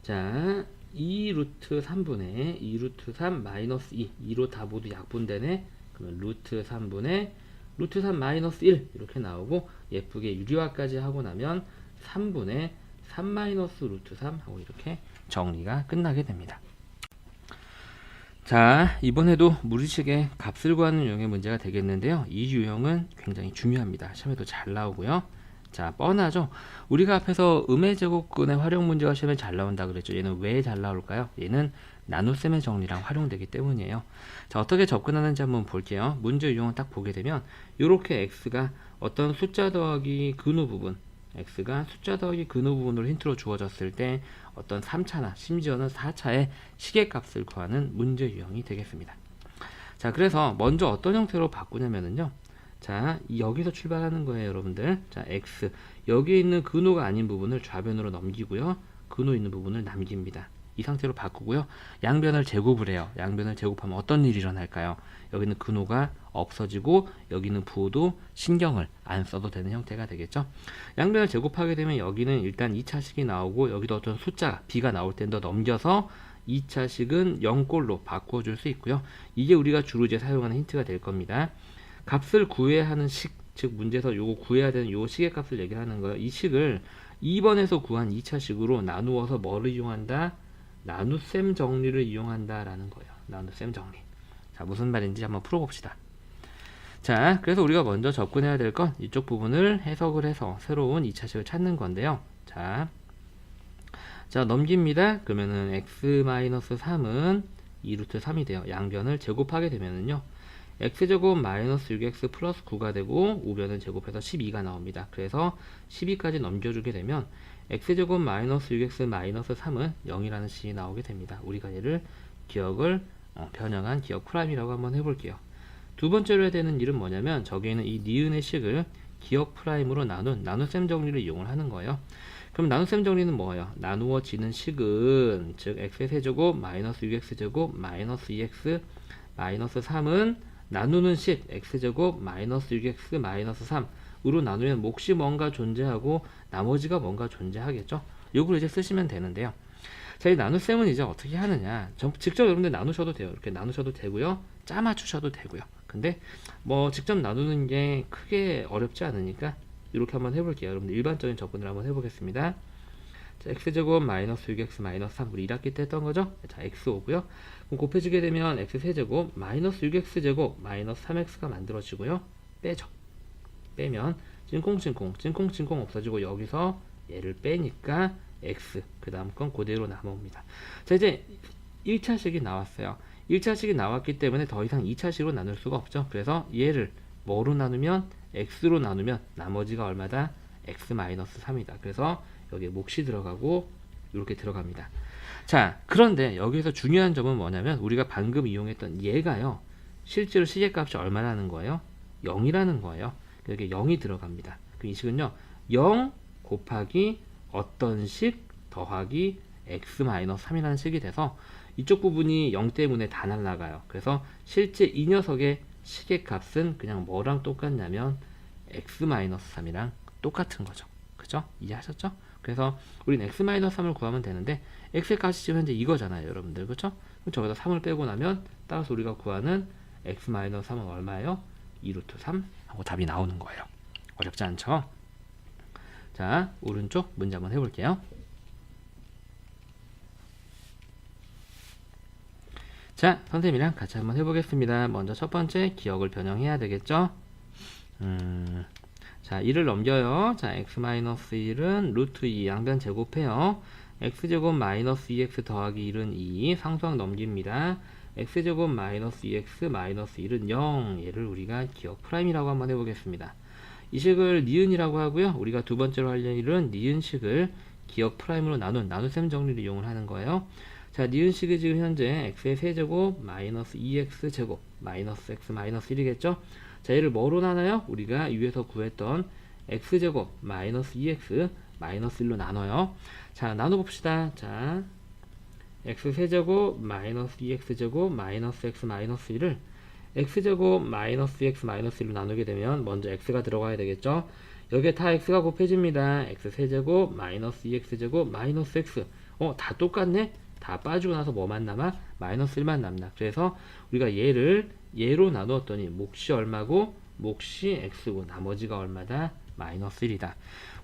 자 2루트 3분의 2루트 3 마이너스 2로 다 모두 약분되네. 그러면 루트 3분의 루트 3 마이너스 1 이렇게 나오고, 예쁘게 유리화까지 하고 나면 3분의 3 마이너스 루트 3 하고 이렇게 정리가 끝나게 됩니다. 자, 이번에도 무리식의 값을 구하는 유형의 문제가 되겠는데요. 이 유형은 굉장히 중요합니다. 시험에도 잘 나오고요. 자, 뻔하죠. 우리가 앞에서 음의 제곱근의 활용 문제가 시험에 잘 나온다 그랬죠. 얘는 왜 잘 나올까요? 얘는 나눗셈의 정리랑 활용되기 때문이에요. 자, 어떻게 접근하는지 한번 볼게요. 문제 유형을 딱 보게 되면 이렇게 x가 어떤 숫자 더하기 근호 부분, x가 숫자 더하기 근호 부분으로 힌트로 주어졌을 때 어떤 3차나 심지어는 4차의 시계값을 구하는 문제 유형이 되겠습니다. 자, 그래서 먼저 어떤 형태로 바꾸냐면요. 자, 여기서 출발하는 거예요, 여러분들. 자, x 여기에 있는 근호가 아닌 부분을 좌변으로 넘기고요, 근호 있는 부분을 남깁니다. 이 상태로 바꾸고요, 양변을 제곱을 해요. 양변을 제곱하면 어떤 일이 일어날까요? 여기는 근호가 없어지고 여기는 부호도 신경을 안 써도 되는 형태가 되겠죠. 양변을 제곱하게 되면 여기는 일단 2차식이 나오고, 여기도 어떤 숫자 b가 나올 땐 더 넘겨서 2차식은 0꼴로 바꿔줄 수 있고요. 이게 우리가 주로 이제 사용하는 힌트가 될 겁니다. 값을 구해야 하는 식, 즉 문제에서 요거 구해야 되는 요 식의 값을 얘기하는 거예요. 이 식을 2번에서 구한 2차식으로 나누어서 뭐를 이용한다? 나눗셈 정리를 이용한다 라는 거예요. 나눗셈 정리. 자, 무슨 말인지 한번 풀어봅시다. 자, 그래서 우리가 먼저 접근해야 될 건 이쪽 부분을 해석을 해서 새로운 2차식을 찾는 건데요. 자, 넘깁니다. 그러면은 x-3은 2루트 3이 돼요. 양변을 제곱하게 되면은요, x제곱 마이너스 6x 플러스 9가 되고, 우변을 제곱해서 12가 나옵니다. 그래서 12까지 넘겨주게 되면 x제곱 마이너스 6x 마이너스 3은 0이라는 식이 나오게 됩니다. 우리가 얘를 기억을 변형한 기억 프라임이라고 한번 해볼게요. 두 번째로 해야 되는 일은 뭐냐면, 저기에 있는 이 니은의 식을 기억 프라임으로 나눈 나눗셈 정리를 이용을 하는 거예요. 그럼 나눗셈 정리는 뭐예요? 나누어지는 식은, 즉 x의 세제곱 마이너스 6x제곱 마이너스 2x 마이너스 3은 나누는 식 x제곱 마이너스 6x 마이너스 3으로 나누면 몫이 뭔가 존재하고 나머지가 뭔가 존재하겠죠. 요걸 이제 쓰시면 되는데요. 자, 이 나눗셈은 이제 어떻게 하느냐, 직접 여러분들 나누셔도 돼요. 이렇게 나누셔도 되고요, 짜 맞추셔도 되고요. 근데 뭐 직접 나누는 게 크게 어렵지 않으니까 이렇게 한번 해볼게요. 여러분들 일반적인 접근을 한번 해보겠습니다. 자, x제곱 마이너스 6x 마이너스 3 우리 1학기 때 했던 거죠. 자, x 오고요. 그럼 곱해지게 되면 x세제곱 마이너스 6x제곱 마이너스 3x가 만들어지고요. 빼죠. 빼면 찐콩 없어지고, 여기서 얘를 빼니까 x, 그 다음 건 그대로 남아옵니다. 자, 이제 1차식이 나왔어요. 1차식이 나왔기 때문에 더 이상 2차식으로 나눌 수가 없죠. 그래서 얘를 뭐로 나누면, x로 나누면 나머지가 얼마다? x-3이다. 그래서 여기에 몫이 들어가고 이렇게 들어갑니다. 자, 그런데 여기서 중요한 점은 뭐냐면, 우리가 방금 이용했던 얘가요, 실제로 시계값이 얼마라는 거예요? 0이라는 거예요. 여기 0이 들어갑니다. 그 이 식은요, 0 곱하기 어떤 식 더하기 x-3이라는 식이 돼서 이쪽 부분이 0 때문에 다 날라가요. 그래서 실제 이 녀석의 시계값은 그냥 뭐랑 똑같냐면 x-3이랑 똑같은 거죠. 그죠? 이해하셨죠? 그래서 우린 x-3을 구하면 되는데, x의 값이 지금 현재 이거잖아요, 여러분들. 그쵸? 그럼 저기다 3을 빼고 나면 따라서 우리가 구하는 x-3은 얼마예요? 2루트 3 하고 답이 나오는 거예요. 어렵지 않죠? 자, 오른쪽 문제 한번 해볼게요. 자, 선생님이랑 같이 한번 해보겠습니다. 먼저 첫 번째 기억을 변형해야 되겠죠? 자, 1을 넘겨요. 자, x-1은 루트 2 양변 제곱해요. x제곱 마이너스 2x 더하기 1은 2, 상수항 넘깁니다. x제곱 마이너스 2x 마이너스 1은 0, 얘를 우리가 기억 프라임이라고 한번 해보겠습니다. 이 식을 니은이라고 하고요. 우리가 두 번째로 할 일은 니은식을 기억 프라임으로 나눗셈 정리를 이용을 하는 거예요. 자, 니은식이 지금 현재 x의 세제곱 마이너스 2x 제곱 마이너스 x 마이너스 1이겠죠? 자, 얘를 뭐로 나눠요? 우리가 위에서 구했던 x제곱 마이너스 2x 마이너스 1로 나눠요. 자, 나눠봅시다. 자, x 세제곱 마이너스 2x제곱 마이너스 x 마이너스 1을 x제곱 마이너스 x 마이너스 1로 나누게 되면 먼저 x가 들어가야 되겠죠? 여기에 다 x가 곱해집니다. x 세제곱 마이너스 2x제곱 마이너스 x, 다 똑같네? 다 빠지고 나서 뭐만 남아? 마이너스 1만 남나. 그래서 우리가 얘로 나누었더니 몫이 얼마고 몫이 x고 나머지가 얼마다? 마이너스 1이다.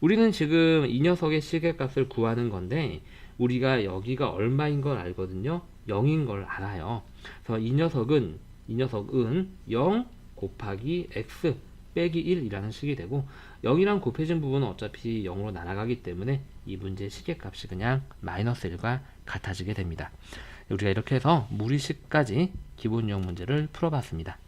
우리는 지금 이 녀석의 시계값을 구하는 건데 우리가 여기가 얼마인 걸 알거든요. 0인 걸 알아요. 그래서 이 녀석은 0 곱하기 x 빼기 1이라는 식이 되고 0이랑 곱해진 부분은 어차피 0으로 날아가기 때문에 이 문제의 시계값이 그냥 마이너스 1과 같아지게 됩니다. 우리가 이렇게 해서 무리식까지 기본 유형 문제를 풀어봤습니다.